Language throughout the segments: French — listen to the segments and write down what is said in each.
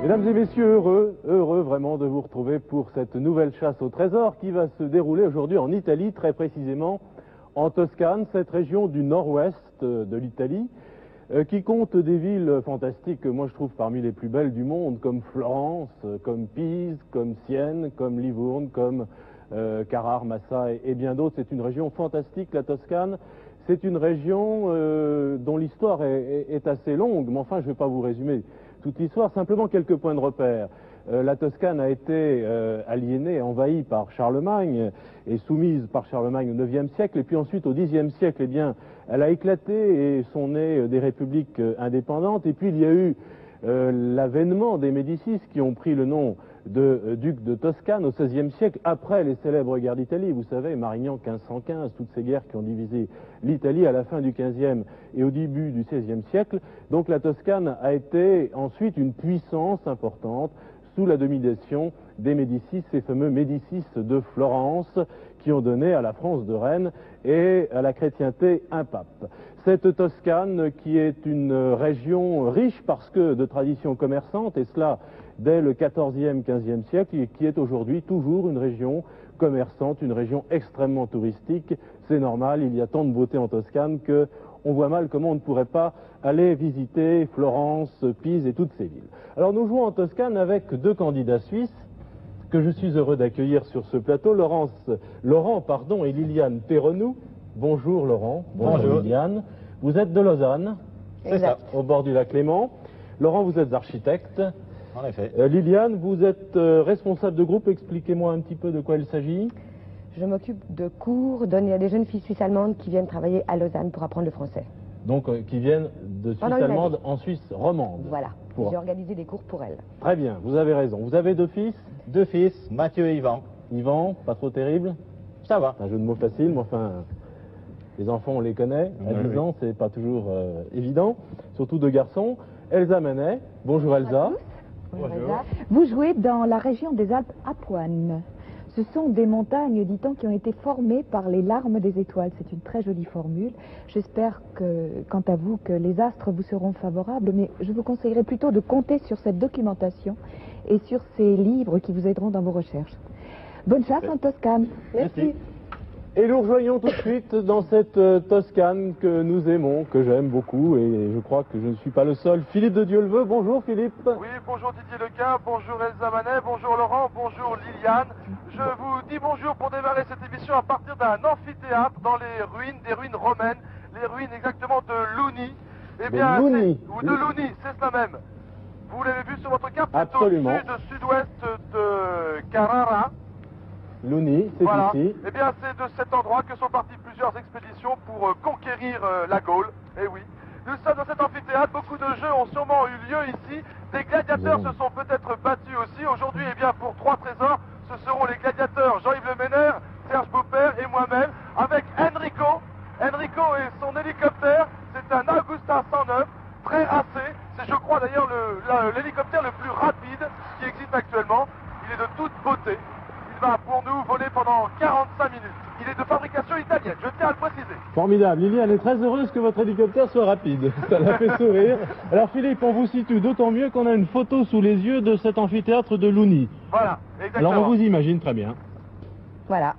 Mesdames et messieurs, heureux vraiment de vous retrouver pour cette nouvelle chasse au trésor qui va se dérouler aujourd'hui en Italie, très précisément en Toscane, cette région du nord-ouest de l'Italie, qui compte des villes fantastiques que moi je trouve parmi les plus belles du monde, comme Florence, comme Pise, comme Sienne, comme Livourne, comme Carrare, Massa et bien d'autres. C'est une région fantastique, la Toscane. C'est une région dont l'histoire est assez longue, mais enfin je ne vais pas vous résumer toute l'histoire, simplement quelques points de repère. La Toscane a été aliénée, envahie par Charlemagne et soumise par Charlemagne au IXe siècle, et puis ensuite au Xe siècle, eh bien, elle a éclaté et sont nées des républiques indépendantes, et puis il y a eu l'avènement des Médicis qui ont pris le nom de duc de Toscane au XVIe siècle, après les célèbres guerres d'Italie. Vous savez, Marignan 1515, toutes ces guerres qui ont divisé l'Italie à la fin du XVe et au début du XVIe siècle. Donc la Toscane a été ensuite une puissance importante sous la domination des Médicis, ces fameux Médicis de Florence, qui ont donné à la France de Rennes et à la chrétienté un pape. Cette Toscane qui est une région riche parce que de tradition commerçante, et cela dès le XIVe, XVe siècle, et qui est aujourd'hui toujours une région commerçante, une région extrêmement touristique. C'est normal, il y a tant de beauté en Toscane que on voit mal comment on ne pourrait pas aller visiter Florence, Pise et toutes ces villes. Alors nous jouons en Toscane avec deux candidats suisses que je suis heureux d'accueillir sur ce plateau, Laurent et Liliane Perronou. Bonjour Laurent, bonjour Liliane. Vous êtes de Lausanne, c'est ça, au bord du lac Léman. Laurent, vous êtes architecte. En effet. Liliane, vous êtes responsable de groupe. Expliquez-moi un petit peu de quoi il s'agit. Je m'occupe de cours donnés à des jeunes filles suisses allemandes qui viennent travailler à Lausanne pour apprendre le français. Donc qui viennent de Suisse allemande en Suisse romande. Voilà, j'ai organisé des cours pour elles. Très bien, vous avez raison. Vous avez deux fils? Deux fils, Mathieu et Yvan. Yvan, pas trop terrible? Ça va. C'est un jeu de mots facile, mais enfin, les enfants on les connaît. À 10 ans, c'est pas toujours évident. Surtout deux garçons. Elsa Manet. Bonjour Elsa. Bonjour Elsa. Vous jouez dans la région des Alpes Apuanes. Ce sont des montagnes, dit-on, qui ont été formées par les larmes des étoiles. C'est une très jolie formule. J'espère que, quant à vous, que les astres vous seront favorables, mais je vous conseillerais plutôt de compter sur cette documentation et sur ces livres qui vous aideront dans vos recherches. Bonne chasse en Toscane. Merci. Et nous rejoignons tout de suite dans cette Toscane que nous aimons, que j'aime beaucoup, et je crois que je ne suis pas le seul. Philippe de Dieuleveux, bonjour Philippe. Oui, bonjour Didier Lequin, bonjour Elsa Manet, bonjour Laurent, bonjour Liliane. Je vous dis bonjour pour démarrer cette émission à partir d'un amphithéâtre dans les ruines, des ruines romaines, les ruines exactement de Luni. Eh bien, ou de Luni, c'est cela même. Vous l'avez vu sur votre carte, plutôt au sud-ouest de Carrara. Luni, c'est voilà. Ici. Eh bien, c'est de cet endroit que sont parties plusieurs expéditions pour conquérir la Gaule. Eh oui. Nous sommes dans cet amphithéâtre, beaucoup de jeux ont sûrement eu lieu ici. Des gladiateurs se sont peut-être battus aussi. Aujourd'hui, eh bien, pour 3 trésors, ce seront les gladiateurs Jean-Yves Le Ménère, Serge Beaupère et moi-même, avec Enrico. Enrico et son hélicoptère, c'est un Augusta 109, très racé. C'est, je crois d'ailleurs, l'hélicoptère le plus rapide qui existe actuellement. Il est de toute beauté. Il va pour nous voler pendant 45 minutes. Il est de fabrication italienne, je tiens à le préciser. Formidable. Liliane est très heureuse que votre hélicoptère soit rapide. Ça la fait sourire. Alors Philippe, on vous situe d'autant mieux qu'on a une photo sous les yeux de cet amphithéâtre de Luni. Voilà, exactement. Alors on vous imagine très bien. Voilà.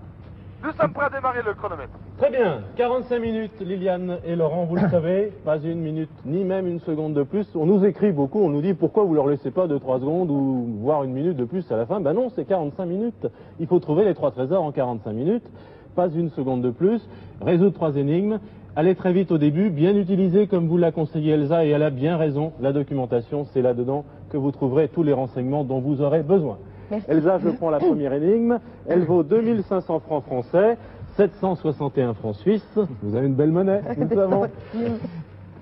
Nous sommes prêts à démarrer le chronomètre. Très bien. 45 minutes, Liliane et Laurent, vous le savez. Pas une minute, ni même une seconde de plus. On nous écrit beaucoup, on nous dit pourquoi vous leur laissez pas 2-3 secondes ou voire une minute de plus à la fin. Ben non, c'est 45 minutes. Il faut trouver les 3 trésors en 45 minutes. Pas une seconde de plus. Résoudre 3 énigmes. Allez très vite au début, bien utiliser comme vous l'a conseillé Elsa, et elle a bien raison. La documentation, c'est là-dedans que vous trouverez tous les renseignements dont vous aurez besoin. Merci. Elsa, je prends la première énigme. Elle vaut 2500 francs français, 761 francs suisses. Vous avez une belle monnaie, nous le savons.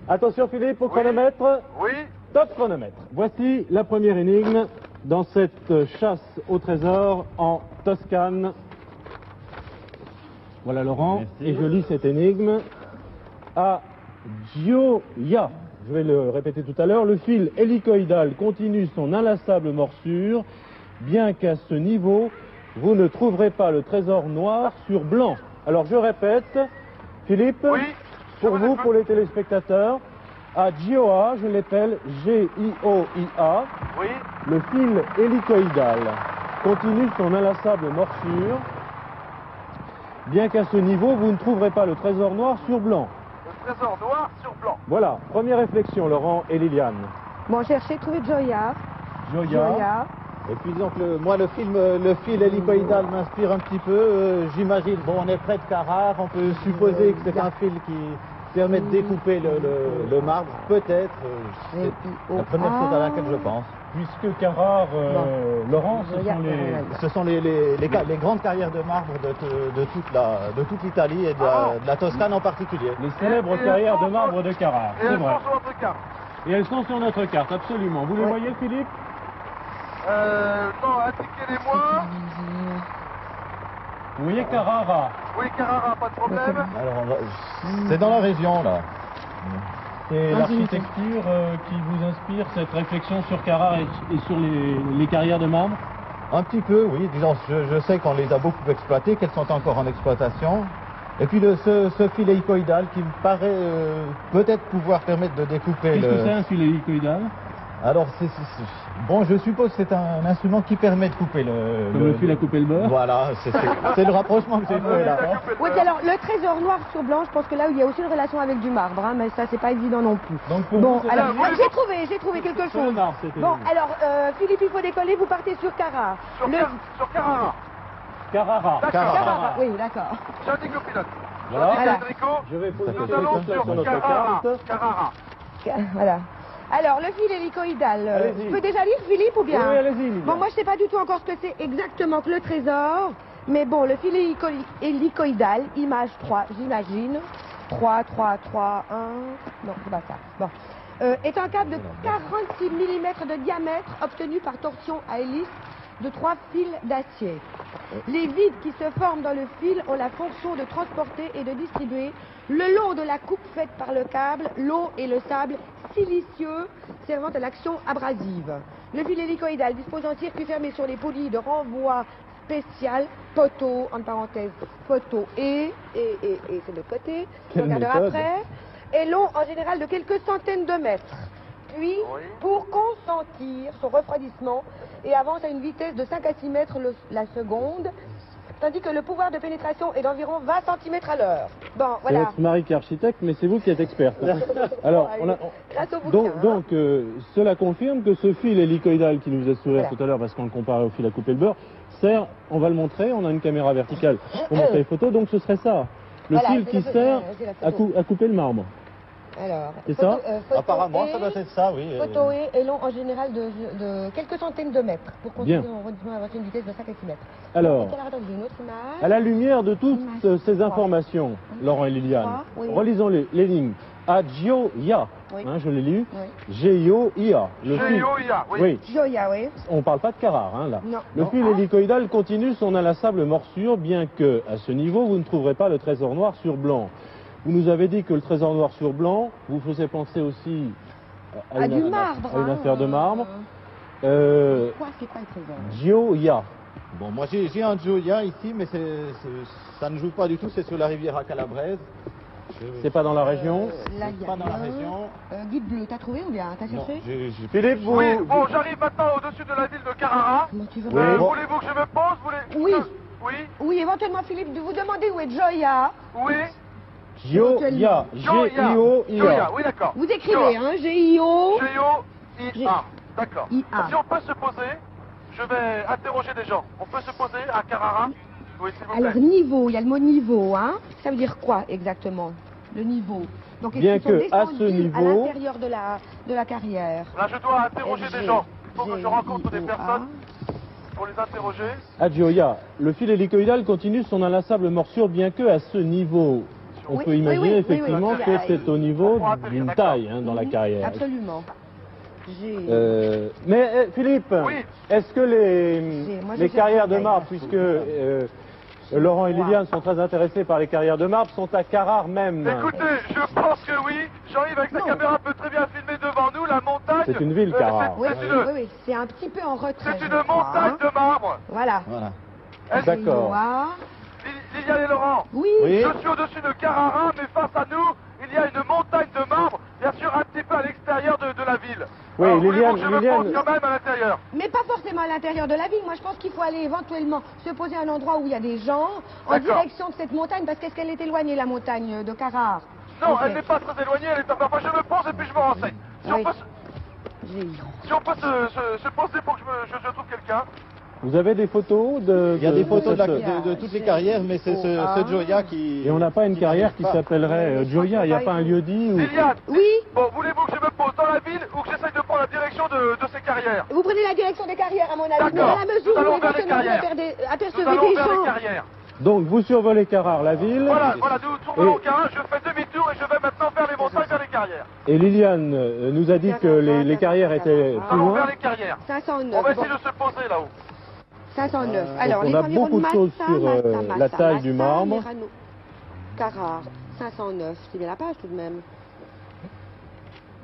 Attention Philippe, au chronomètre. Oui. Top chronomètre. Voici la première énigme dans cette chasse au trésor en Toscane. Voilà Laurent, merci. Et je lis cette énigme. À Gioia, je vais le répéter tout à l'heure, le fil hélicoïdal continue son inlassable morsure, bien qu'à ce niveau, vous ne trouverez pas le trésor noir sur blanc. Alors je répète, Philippe, Oui, pour vous, pour les téléspectateurs, à Gioia, je l'appelle G-I-O-I-A, Oui. Le fil hélicoïdal continue son inlassable morsure, bien qu'à ce niveau, vous ne trouverez pas le trésor noir sur blanc. Le trésor noir sur blanc. Voilà, première réflexion, Laurent et Liliane. Bon, cherchez, trouvez Joya. Joya. Et puis donc, moi, le fil hélicoïdal m'inspire un petit peu. J'imagine, bon, on est près de Carrare, on peut supposer que c'est un fil qui permet de découper le marbre, peut-être. C'est la première chose à laquelle je pense. Puisque Carrare, Laurent, Ce sont les grandes carrières de marbre de toute l'Italie et de la Toscane en particulier. les célèbres carrières de marbre de Carrare, Et c'est elles vrai. sont sur votre carte. Et elles sont sur notre carte, absolument. Vous les voyez, Philippe? Non, indiquez-les-moi. Vous voyez Carrara? Oui, Carrara, pas de problème. Alors, c'est dans la région, là. C'est l'architecture qui vous inspire cette réflexion sur Carrare et sur les carrières de marbre? Un petit peu, oui. Disons, je sais qu'on les a beaucoup exploitées, qu'elles sont encore en exploitation. Et puis ce fil hélicoïdal qui me paraît peut-être pouvoir permettre de découper Qu'est-ce que c'est un fil hélicoïdal? Alors, bon, je suppose que c'est un instrument qui permet de couper Comme le fil à couper le beurre? Voilà, c'est le rapprochement que j'ai fait là. Oui, puis alors, le trésor noir sur blanc, je pense que là où il y a aussi une relation avec du marbre, hein, mais ça, c'est pas évident non plus. Donc pour Bon, vous, c'est alors, la- j'ai trouvé quelque Sur le chose. marbre, c'était Bon, vous. alors, Philippe, il faut décoller, vous partez sur Carrare. Sur Carrara. Carrara. Carrara, oui, d'accord. J'indique le pilote. Voilà. J'indique Enrico. Je vais poser Nous quelque allons chose sur sur notre Carrara. carte. Carrara. Voilà. Alors, le fil hélicoïdal, Allez-y. tu peux déjà lire, Philippe, ou bien? Oui, allez-y, Liliane. Bon, moi, je sais pas du tout encore ce que c'est exactement que le trésor, mais bon, le fil hélicoïdal, image 3, j'imagine. 3, 1... Non, c'est pas ça. Bon. Est un câble de 46 mm de diamètre obtenu par torsion à hélice de 3 fils d'acier. Les vides qui se forment dans le fil ont la fonction de transporter et de distribuer le long de la coupe faite par le câble, l'eau et le sable silicieux servant à l'action abrasive. Le fil hélicoïdal dispose d'un circuit fermé sur les poulies de renvoi spécial, poteau, entre parenthèses, poteau et c'est de l'autre côté, on Quelle regardera méthode. après, est long en général de quelques centaines de mètres. Puis, Oui. pour consentir son refroidissement et avance à une vitesse de 5 à 6 mètres la seconde, tandis que le pouvoir de pénétration est d'environ 20 cm à l'heure. Bon, C'est voilà. votre mari qui est architecte, mais c'est vous qui êtes experte. Alors, Grâce au bouquin, donc, hein. cela confirme que ce fil hélicoïdal qui nous faisait sourire Voilà. tout à l'heure, parce qu'on le comparait au fil à couper le beurre, sert, on va le montrer, on a une caméra verticale pour montrer les photos, donc ce serait ça. Le Voilà, fil c'est qui la- sert c'est la photo. à couper le marbre. Alors, C'est ça Apparemment, ça doit être ça, oui. Photo est long en général de quelques centaines de mètres pour Bien. constituer un refroidissement à une vitesse de 5 à 6 mètres. Alors, Donc, attendez, une autre image. à la lumière de toutes Image ces 3. informations, Laurent et Liliane, Oui. relisons les lignes. Agioia, Oui. hein, je l'ai lu. Oui. G-I-O-I-A. Le fil. G-I-O-I-A, oui. Oui. Joya, oui. On parle pas de Carrare, hein, là. Non. Le Non. fil Ah. hélicoïdal continue son inlassable morsure, bien que, à ce niveau, vous ne trouverez pas le trésor noir sur blanc. Vous nous avez dit que le trésor noir sur blanc vous faisait penser aussi À du marbre. à une hein, affaire de marbre. C'est quoi le trésor? Gioia. Bon, moi j'ai un Gioia ici, mais ça ne joue pas du tout, c'est sur la rivière à Calabrese. C'est pas dans la région. Là, il y a pas dans la rien. région. Guide bleu, t'as trouvé ou bien? T'as Non, cherché? Philippe, vous. Oui, bon, j'arrive maintenant au-dessus de la ville de Carrara. Comment tu veux? Oui. Bon. Voulez-vous que je me pose? Oui. Oui. Oui, éventuellement, Philippe, de vous demander où est Joya. Oui. Gioia. G-I-O-I-A. Joya, oui, d'accord. Vous écrivez, hein, G-I-O. G-I-O-I-A. D'accord. I-A. Si on peut se poser, je vais interroger des gens. On peut se poser à Carrara? Oui, s'il vous plaît. Alors, niveau, il y a le mot niveau, hein. Ça veut dire quoi exactement? Le niveau. Donc, est-ce Bien qu'ils sont que, à ce descendus niveau- à l'intérieur de la carrière. Là, je dois interroger des gens. Il faut que je rencontre des personnes pour les interroger. Agioia. Le fil hélicoïdal continue son inlassable morsure, bien que, à ce niveau, on Oui, peut oui, imaginer oui, oui, effectivement oui. que c'est au niveau On peut d'une d'accord. taille hein, dans la carrière. Absolument. J'ai... Mais Philippe, Oui. est-ce que Moi, les je carrières de cherche marbre, une puisque Laurent et Liliane sont très intéressés par les carrières de marbre, sont à Carrare même? Écoutez, je pense que oui. Jean-Yves, avec sa caméra, peut très bien filmer devant nous la montagne. C'est une ville, Carrare. Oui, C'est oui, une, oui, c'est un petit peu en retrait. c'est je une crois, montagne hein. de marbre. Voilà. Voilà. Est-ce- D'accord. Joa. Liliane et Laurent, Oui. Oui. je suis au-dessus de Carrara, mais face à nous, il y a une montagne de marbre, bien sûr un petit peu à l'extérieur de la ville. Oui, Alors, voulez-vous Liliane, que je me pose quand même à l'intérieur? Mais pas forcément à l'intérieur de la ville. Moi, je pense qu'il faut aller éventuellement se poser à un endroit où il y a des gens, en D'accord. direction de cette montagne, parce qu'est-ce qu'elle est éloignée, la montagne de Carrare? Non, Ok. elle n'est pas très éloignée, elle est... Enfin, je me pose et puis je me renseigne. Si Oui. on peut, si on peut se poser pour que je trouve quelqu'un. Vous avez des photos de... Il y a des photos cette- de toutes les carrières, mais c'est ce Joya qui... Et on n'a pas une carrière qui n'arrive pas. s'appellerait Joya, il n'y a pas un lieu-dit où... Liliane, Oui, bon, voulez-vous que je me pose dans la ville ou que j'essaye de prendre la direction de ces carrières? vous prenez la direction des carrières, à mon avis. D'accord. Dans la mesure Nous où allons vers les éventuellement vous carrières. Nous apercevez allons des vers les gens. carrières. Donc vous survolez Carrare, la ville, Voilà, nous tournons au Et- carré, je fais demi-tour et je vais maintenant vers les montagnes, vers les carrières. et Liliane nous a dit que les carrières étaient Nous plus allons vers loin. les carrières. 509. On va bon, essayer de se poser là-haut. 509. Donc, Alors, on les a environs beaucoup de choses Massa, sur, Massa, la taille du Massa, marbre. Merano, Carrare, 509. C'est bien la page tout de même.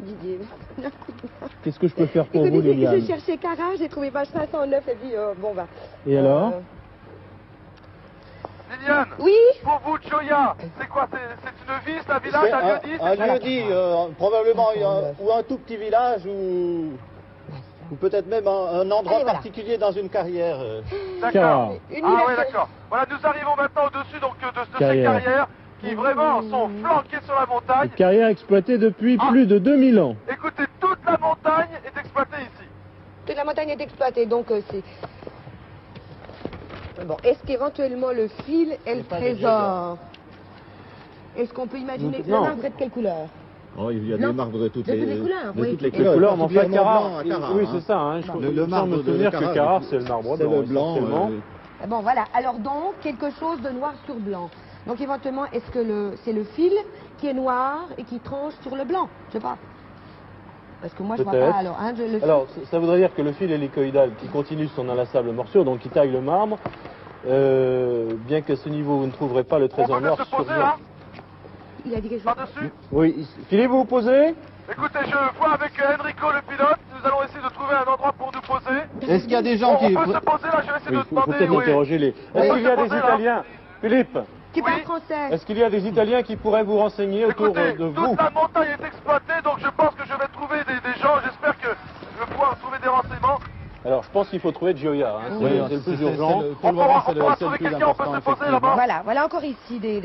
Didier. Qu'est-ce que je peux faire pour vous, Écoutez, Liliane? j'ai cherché Carrare, j'ai trouvé page 509 et puis bon bah. Et alors Liliane, Oui. pour vous, Joya, c'est quoi? C'est une ville, c'est un village, C'est un lieu-dit? un lieu-dit, probablement ou un tout petit village ou peut-être même un endroit Allez, voilà. particulier dans une carrière. D'accord. Car. Une Ah minute. ouais, d'accord. Voilà, nous arrivons maintenant au-dessus donc de ces Carrières. carrières qui vraiment sont flanquées sur la montagne. Une carrière exploitée depuis Ah. plus de 2000 ans. Écoutez, toute la montagne est exploitée ici. Toute la montagne est exploitée, donc c'est. Bon, est-ce qu'éventuellement le fil est le pas des trésor? Est-ce qu'on peut imaginer que le Non. marbre est de quelle couleur? Oh, il y a Non. des marbres de toutes De toutes les couleurs, oui. toutes les Et Les couleurs, mais enfin, particulièrement Carrare, blanc à Carrare, oui, hein. c'est ça. Hein. Le marbre me de souvenir que Carrare, Carrare, c'est le marbre c'est blanc. le blanc. essentiellement. Bon, voilà. Alors donc, quelque chose de noir sur blanc. Donc éventuellement, est-ce que c'est le fil qui est noir et qui tranche sur le blanc? Je sais pas. Parce que moi, je vois Peut-être. pas. Alors, hein, le fil- Alors, ça voudrait dire que le fil hélicoïdal qui continue son inlassable morsure, donc qui taille le marbre, bien qu'à ce niveau vous ne trouverez pas le On trésor peut bien noir se sur poser blanc. là, il a dit quelque chose. par-dessus. Oui, Philippe, vous vous posez? Écoutez, je vois avec Enrico le pilote, nous allons essayer de trouver un endroit pour nous poser. Est-ce qu'il y a des gens On qui... peut se poser là, je vais essayer Oui, de il faut demander peut-être où est... interroger les... On Est-ce peut qu'il y a se des poser, là. Italiens? Philippe, Qui parle Oui. français? est-ce qu'il y a des Italiens qui pourraient vous renseigner autour Écoutez, de vous? toute la montagne est exploitée, donc je pense que je vais trouver des gens, j'espère que je vais pouvoir trouver des renseignements. Alors, je pense qu'il faut trouver Gioia, hein. Oui, c'est le plus urgent. Pour le moment, c'est le trouver plus quelqu'un, on peut important, se poser effectivement. là-bas. Voilà encore ici des...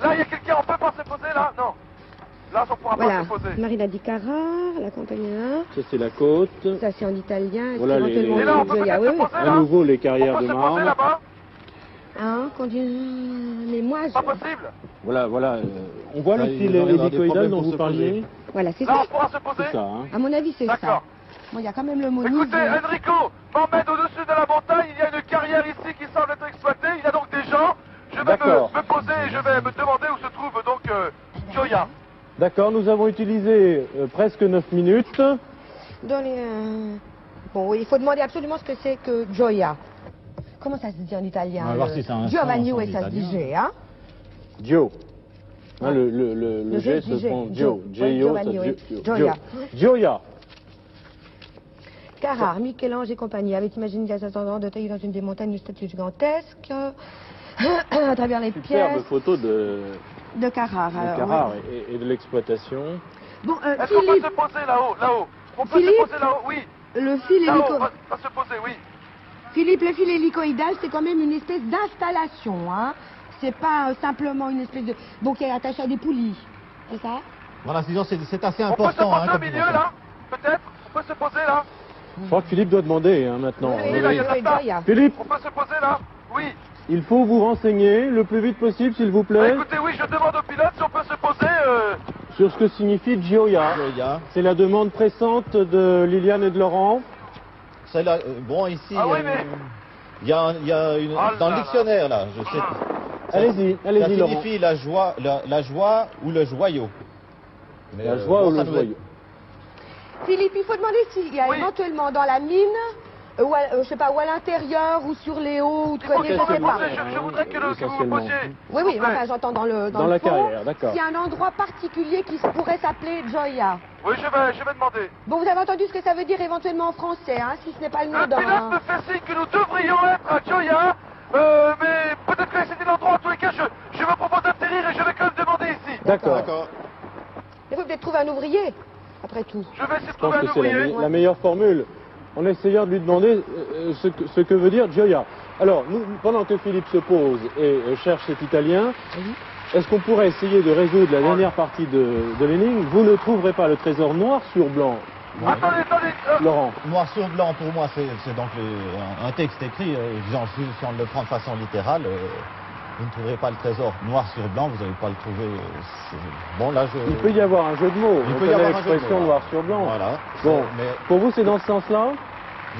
Là, il y a quelqu'un, on peut pas se poser là? Non. Là, on pourra Voilà. pas se poser. Marina di Carrare, la Campagna. Ça, c'est la côte. Ça, c'est en italien. Est-ce Voilà les- qu'éventuellement, Et là, on peut il y a- peut-être oui, se oui. poser À là? nouveau, les On carrières peut de se poser marbre. là-bas? Hein, mais moi, Pas possible. Voilà. On voit le Ça, il fil va y avoir des hélicoïdal problèmes dont pour vous se parliez. voilà, c'est Là, ça. on pourra se poser? C'est ça, hein. À mon avis, c'est ça. D'accord. Bon, il y a quand même le mot Écoutez, Nice. Enrico, m'emmène au-dessus de la montagne, il y a une carrière ici qui semble être exploitée, il y a donc des gens. Je vais D'accord. me poser et je vais me demander où se trouve donc Gioia. D'accord, nous avons utilisé presque 9 minutes. Dans les, bon, oui, il faut demander absolument ce que c'est que Gioia. Comment ça se dit en italien? On va voir si c'est un Giovanni, son oui, ça se dit italien. G, hein? Gio. Hein, le G se G, prend Gio. Gio. Oui, Gio, Giovanni, ça oui. Gio. Gioia. Gioia. Carrare, Michel-Ange et compagnie avaient imaginé il y a 500 ans de tailler dans une des montagnes une statue gigantesque à travers les Superbe pièces photo de de Carrare. alors, Carrare oui. et de l'exploitation. Bon, Est-ce qu'on peut Philippe, se poser là-haut? Là-haut. On peut Philippe se poser là-haut? Oui. le fil Là-haut, hélico... on va se poser, oui. Philippe, le fil hélicoïdal, c'est quand même une espèce d'installation, hein. C'est pas simplement une espèce de... Bon, qui est attaché à des poulies, c'est ça? Voilà, disons, c'est assez On peut se important. poser au comme milieu dimension. là? Peut-être? On peut se poser là? Je crois que Philippe doit demander hein, maintenant. Oui, là, il y a oui, ça. Gioia. Philippe, On peut se poser là? Oui. il faut vous renseigner le plus vite possible, s'il vous Bah, plaît, écoutez, oui, je demande au pilote si on peut se poser. sur ce que signifie Gioia. Gioia. C'est la demande pressante de Liliane et de Laurent. Celle-là, bon, ici, Ah oui, mais- il y a une... Oh dans là le dictionnaire, là, je sais. Allez-y, Ça allez-y, Laurent. signifie la joie ou le joyau. Mais, La joie bon, ou ça le nous joyau. Philippe, il faut demander s'il y a Oui. éventuellement dans la mine, je sais pas, ou à l'intérieur, ou sur les hauts, ou de Il faut côté, qu'il je faut sais me pas. poser. Je voudrais que vous me Essentiellement. posiez. Oui, oui, enfin, j'entends dans le Dans le la fond, carrière, d'accord. s'il y a un endroit particulier qui pourrait s'appeler Gioia. Oui, je vais demander. Bon, vous avez entendu ce que ça veut dire éventuellement en français, hein, si ce n'est pas le nom Le pilote d'un... me fait signe que nous devrions être à Gioia, mais peut-être que c'était l'endroit. En tous les cas, je me propose d'atterrir et je vais quand même demander ici. D'accord. D'accord. Il faut peut-être trouver un ouvrier. après tout. Je vais essayer de Je pense trouver un que c'est ouvrier. la meilleure formule, en essayant de lui demander ce que veut dire Gioia. Alors, pendant que Philippe se pose et cherche cet Italien, est-ce qu'on pourrait essayer de résoudre la dernière partie de l'énigme? Vous ne trouverez pas le trésor noir sur blanc. Attendez, Laurent. Noir sur blanc, pour moi, c'est donc un texte écrit. Si on le prend de façon littérale, vous ne trouverez pas le trésor noir sur blanc, vous n'allez pas le trouver. Bon, là, Il peut y avoir un jeu de mots. Il On peut y connaît avoir un jeu de l'expression mots, noir sur blanc. Voilà. Bon, Mais pour vous, c'est dans ce sens-là?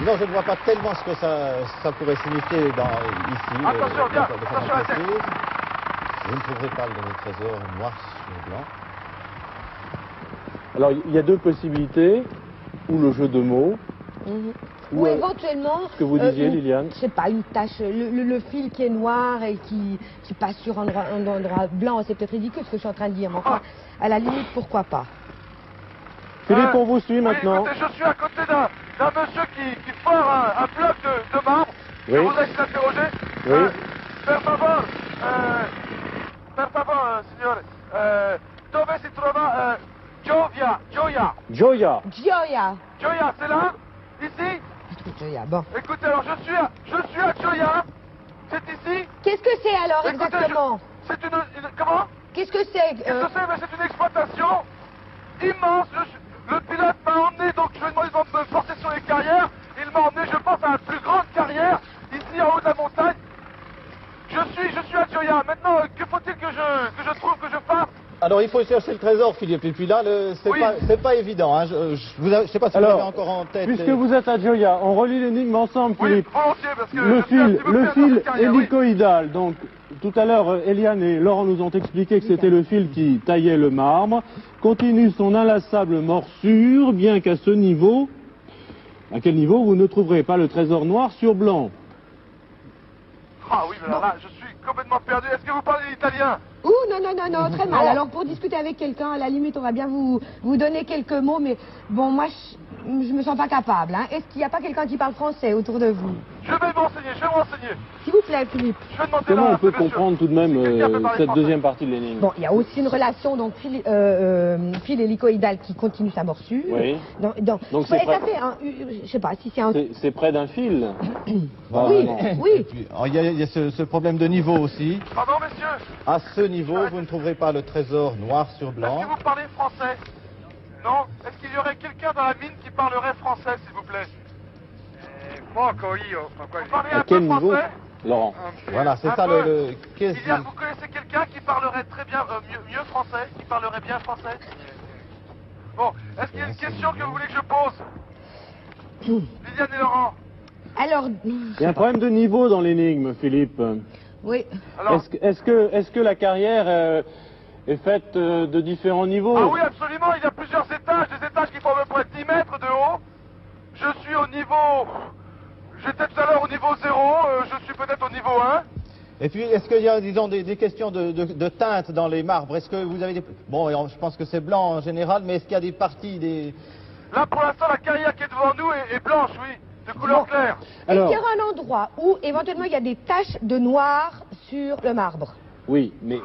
non, je ne vois pas tellement ce que ça pourrait signifier ici. Attention, viens, de façon attention à la tête. précise. Vous ne trouverez pas le trésor noir sur blanc. Alors, il y a deux possibilités, ou le jeu de mots, Ou éventuellement, ce que vous disiez, Liliane. je sais pas, une tache, le fil qui est noir et qui passe sur un endroit blanc, c'est peut-être ridicule ce que je suis en train de dire, mais enfin, à la limite, pourquoi pas. Philippe, on vous suit oui, maintenant. écoutez, je suis à côté d'un monsieur qui fore un bloc de marbre. Oui. Je voudrais l'interroger. Oui. Per favor, signore, dove si trova Gioia? Gioia. Gioia, C'est là? Ici? Gioia, bon. Écoutez, alors je suis à Gioia. C'est ici? Qu'est-ce que c'est alors Écoutez, exactement c'est comment? Qu'est-ce que c'est Qu'est-ce que c'est? Mais c'est une exploitation immense. Le pilote m'a emmené, donc je lui ai demandé de me porter sur les carrières. Il m'a emmené, je pense, à la plus grande carrière, ici en haut de la montagne. Je suis à Gioia. Maintenant, que faut-il que je trouve, que je fasse? Alors, il faut chercher le trésor, Philippe. Et puis là, Oui. c'est pas évident. Hein. Je sais pas si vous Alors, avez encore en tête. puisque vous êtes à Gioia, on relit l'énigme ensemble, Oui, Philippe. volontiers, parce que Le je suis un fil, petit peu le perdu dans fil cette carrière, oui. hélicoïdal. Donc, tout à l'heure, Eliane et Laurent nous ont expliqué que c'était le fil qui taillait le marbre. Continue son inlassable morsure, bien qu'à ce niveau, à quel niveau vous ne trouverez pas le trésor noir sur blanc. Ah oui, mais alors là, je suis complètement perdu. Est-ce que vous parlez italien? Ouh, non, très mal. Alors, pour discuter avec quelqu'un, à la limite, on va bien vous donner quelques mots, mais bon, moi, je me sens pas capable. Hein. Est-ce qu'il n'y a pas quelqu'un qui parle français autour de vous? Je vais me renseigner. S'il vous plaît, Philippe. Je vais demander Comment là, on peut ce monsieur. comprendre tout de même Quelqu'un peut parler cette français? deuxième partie de l'énigme? Bon, il y a aussi une relation, donc, fil hélicoïdal qui continue sa morsure. Oui. Donc, c'est ouais, prêt. ça fait je sais pas si c'est un... C'est près d'un fil. Oui, Et oui. puis, il y a ce problème de niveau aussi. Pardon, messieurs? À ce niveau, vous ne trouverez pas le trésor noir sur blanc. Est-ce que vous parlez français? Non? Est-ce qu'il y aurait quelqu'un dans la mine qui parlerait français, s'il vous plaît? Poco io, ma Vous parlez À un quel peu niveau, français? Laurent? Voilà, c'est Un ça peu. qu'est-ce Vous connaissez quelqu'un qui parlerait très bien, mieux français? Qui parlerait bien français? Bon, est-ce qu'il y a une question que vous voulez que je pose? Liliane et Laurent? Alors, Il y a un problème de niveau dans l'énigme, Philippe. oui. Alors, Est-ce que la carrière est faite de différents niveaux? ah oui, absolument, il y a plusieurs étages, des étages qui font à peu près 10 mètres de haut. Je suis au niveau... J'étais tout à l'heure au niveau 0, je suis peut-être au niveau 1. Et puis, est-ce qu'il y a, disons, des questions de teinte dans les marbres? Est-ce que vous avez des... Bon, je pense que c'est blanc en général, mais est-ce qu'il y a des parties, des... Là, pour l'instant, la carrière qui est devant nous est blanche, oui, de couleur Bon. claire. Est-ce qu'il y aura un endroit où, éventuellement, il y a des taches de noir sur le marbre? Oui, mais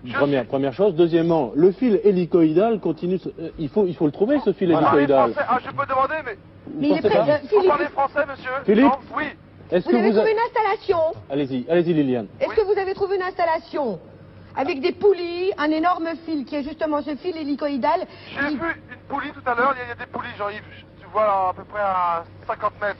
je première chose. Deuxièmement, le fil hélicoïdal continue. Il faut le trouver, ce fil Vous parlez hélicoïdal. français? Ah, je peux demander, mais... Mais il est pensez prêt, pas Vous Philippe, parlez français, monsieur? Philippe? Non? Oui. Est-ce vous que avez vous trouvé une installation? Allez-y, Liliane. Est-ce que vous avez trouvé une installation avec des poulies, un énorme fil qui est justement ce fil hélicoïdal J'ai qui... vu une poulie tout à l'heure, il y a des poulies, Jean-Yves, tu vois à peu près à 50 mètres.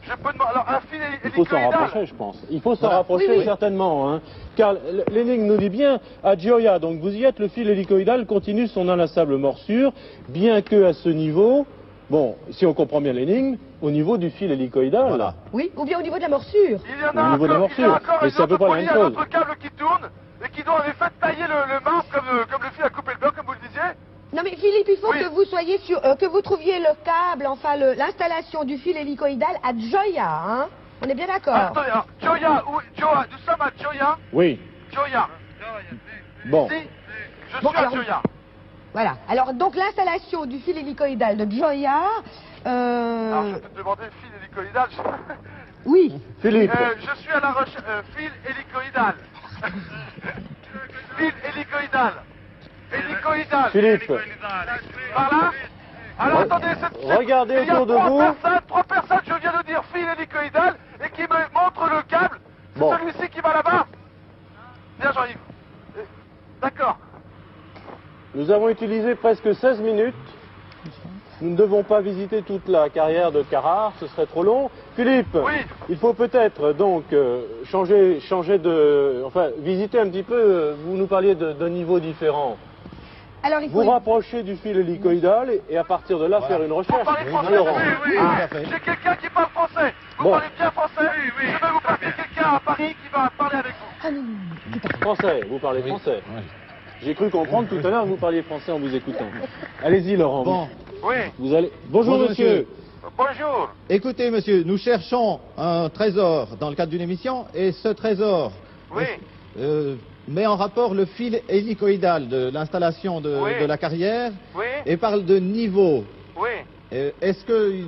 Je peux demander... Alors, un fil Il faut s'en hélicoïdal... rapprocher, je pense. Il faut s'en Voilà. rapprocher, Oui, oui. certainement. Hein. Car l'énigme nous dit bien, à Gioia, donc vous y êtes, le fil hélicoïdal continue son inlassable morsure, bien que à ce niveau, bon, si on comprend bien l'énigme, au niveau du fil hélicoïdal. Voilà. Oui, ou bien au niveau de la morsure. Il y en Au a niveau de la encore, il y a morsure. encore Mais une c'est à peu autre près la poulie, même un chose. autre câble qui tourne et qui doit en effet tailler le marbre comme le fil a coupé le bloc, comme vous le disiez. Non mais Philippe, il faut Oui. que vous soyez sûr, que vous trouviez le câble, enfin l'installation du fil hélicoïdal à Gioia, hein. On est bien d'accord. Attendez, alors, Gioia, nous sommes à Gioia. Oui. Gioia. Bon. Si, je Bon, suis à alors- Gioia. Voilà. Alors donc l'installation du fil hélicoïdal de Gioia, Alors, je peux te demander fil hélicoïdal. oui. Philippe. Je suis à la recherche... fil hélicoïdal. Fil hélicoïdal. Hélicoïdal. Philippe. Par là? Alors attendez, regardez il y a autour de vous. trois personnes, je viens de dire fil hélicoïdal, et qui me montrent le câble. C'est Bon. celui-ci qui va là-bas. Bien Jean-Yves. D'accord. Nous avons utilisé presque 16 minutes. Nous ne devons pas visiter toute la carrière de Carrare, ce serait trop long. Philippe, Oui. il faut peut-être donc changer de... Enfin, visiter un petit peu, vous nous parliez d'un niveau différent. Alors, il faut... Vous rapprochez du fil hélicoïdal et à partir de là faire une Vous recherche. parlez Oui, français? Laurent. Oui, oui. Tout à fait. J'ai quelqu'un qui parle français. Vous Bon. parlez bien français? Oui, oui. Je vais vous passer quelqu'un à Paris qui va parler avec vous. Ah non, non, non. Français, vous parlez français. Oui. J'ai cru comprendre tout à l'heure que vous parliez français en vous écoutant. Allez-y Laurent. Bon, Oui. Vous allez... Bonjour, Bonjour, monsieur. Bonjour. écoutez monsieur, nous cherchons un trésor dans le cadre d'une émission et ce trésor Oui. met en rapport le fil hélicoïdal de l'installation Oui. de la carrière Oui. et parle de niveau. Oui. Est-ce que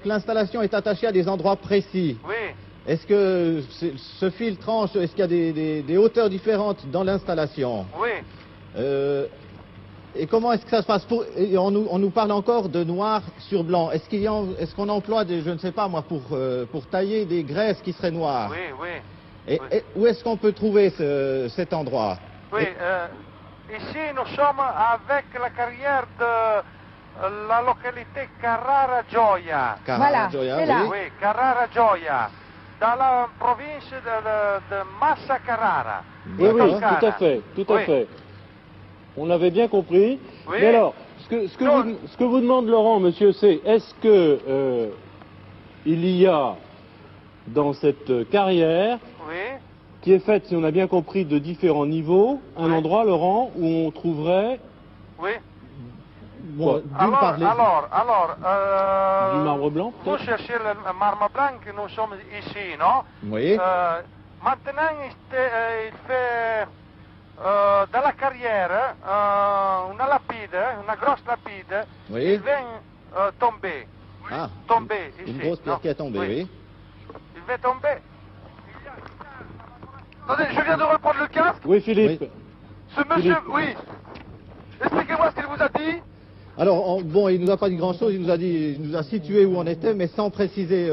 l'installation est attachée à des endroits précis? Oui. Est-ce que ce fil tranche? Est-ce qu'il y a des hauteurs différentes dans l'installation? Oui. Et comment est-ce que ça se passe? On nous parle encore de noir sur blanc. Est-ce qu'on emploie je ne sais pas moi, pour tailler des graisses qui seraient noires? Oui. Oui. Et où est-ce qu'on peut trouver cet endroit? Oui. Ici, nous sommes avec la carrière de la localité Carrara Gioia. Voilà, Gioia, c'est là. oui. Oui, Carrara Gioia. Dans la province de Massa Carrara. Oui, oui, Toscana. tout à fait, tout à Oui. fait. On avait bien compris. Oui. Mais alors, Non. ce que vous demande Laurent, monsieur, c'est est-ce que il y a dans cette carrière, Oui. qui est faite, si on a bien compris, de différents niveaux, un Oui. endroit, Laurent, où on trouverait Oui. Bon, d'une Alors, part, du marbre blanc, vous peut-être cherchez le marbre blanc, nous sommes ici, non? Oui. Maintenant, il fait dans la carrière une lapide, une grosse lapide. Oui. Il vient tomber. Ah, Tomber ici. une grosse pierre non? qui est tombée, oui. Il va tomber. Attendez, je viens de reprendre le casque. Oui, Philippe. Oui. Ce monsieur, Philippe. oui. Expliquez-moi ce qu'il vous a dit. Alors, bon, il nous a pas dit grand-chose, il nous a situé où on était, mais sans préciser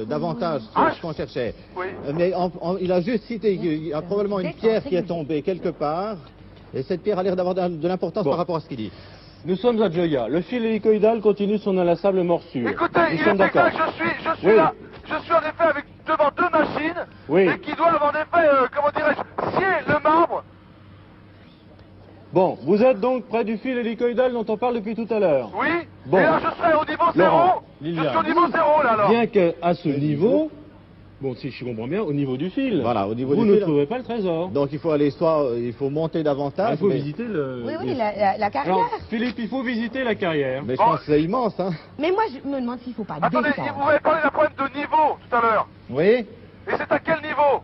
davantage ce qu'on cherchait. Oui. Mais il a juste cité qu'il y a probablement une pierre qui est tombée quelque part, et cette pierre a l'air d'avoir de l'importance Bon. par rapport à ce qu'il dit. Nous sommes à Gioia. Le fil hélicoïdal continue son inlassable morsure. Écoutez, Nous il sommes est d'accord. exact, je suis Oui. là. Je suis en effet devant deux machines, Oui. et qui doivent en effet, comment dirais-je, scier le marbre. Bon, vous êtes donc près du fil hélicoïdal dont on parle depuis tout à l'heure. Oui. Bon. Et là, je serai au niveau zéro. Laurent, Je Liliane. suis au niveau zéro, là, alors. Bien qu'à ce niveau, bon, si je comprends bien, au niveau du fil, Voilà, au niveau vous du ne fil. trouverez pas le trésor. Donc il faut il faut monter davantage. Il faut mais, visiter le... Oui, oui, la carrière. Alors, Philippe, il faut visiter la carrière. mais je pense que c'est immense, hein. Mais moi, je me demande s'il ne faut pas Attendez, descendre. vous m'avez parlé d'un problème de niveau tout à l'heure. Oui. Et c'est à quel niveau?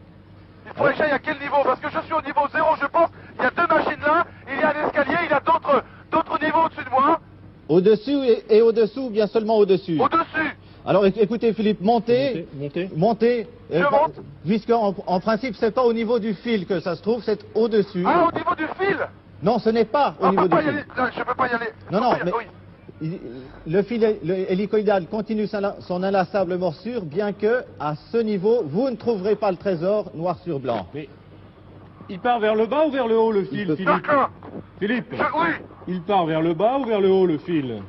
Il faudrait que j'aille à quel niveau? Parce que je suis au niveau zéro, je pense. Il y a deux machines là, il y a un escalier, il y a d'autres niveaux au-dessus de moi. Au-dessus et au-dessous, ou bien seulement au-dessus? Au-dessus. Alors écoutez Philippe, montez. Montez. Je monte. Puisque en principe c'est pas au niveau du fil que ça se trouve, c'est au-dessus. Ah, au niveau du fil. Non, ce n'est pas au On niveau peut du pas y fil. aller. Non, je peux pas y aller. Non, Je non, peux pas y mais- aller. Oui. Le fil hélicoïdal continue son inlassable morsure, bien que à ce niveau, vous ne trouverez pas le trésor noir sur blanc. Mais il part vers le bas ou vers le haut, le fil, Philippe? D'accord. Philippe, Oui. il part vers le bas ou vers le haut, le fil?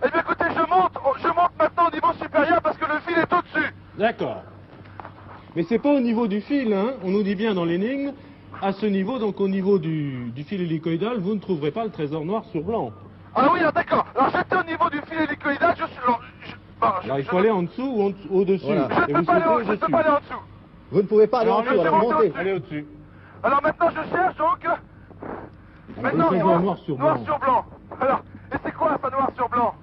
Eh bien, écoutez, je monte maintenant au niveau supérieur parce que le fil est au-dessus. D'accord. Mais c'est pas au niveau du fil, hein. On nous dit bien dans l'énigme, à ce niveau, donc au niveau du fil hélicoïdal, vous ne trouverez pas le trésor noir sur blanc. Ah oui, ah, d'accord. Alors, j'étais au niveau du fil hélicoïdal, je suis... Alors il faut aller en dessous ou au-dessus. Voilà. Je Et ne vous peux pas aller souhaitez je peux au-dessus. pas aller en dessous. Vous ne pouvez pas aller Alors, en dessous, allez, alors c'est bon, montez. Allez au-dessus. Alors maintenant, je cherche donc... Maintenant, le trésor noir sur blanc. sur blanc. Alors, et c'est quoi ça, noir sur blanc?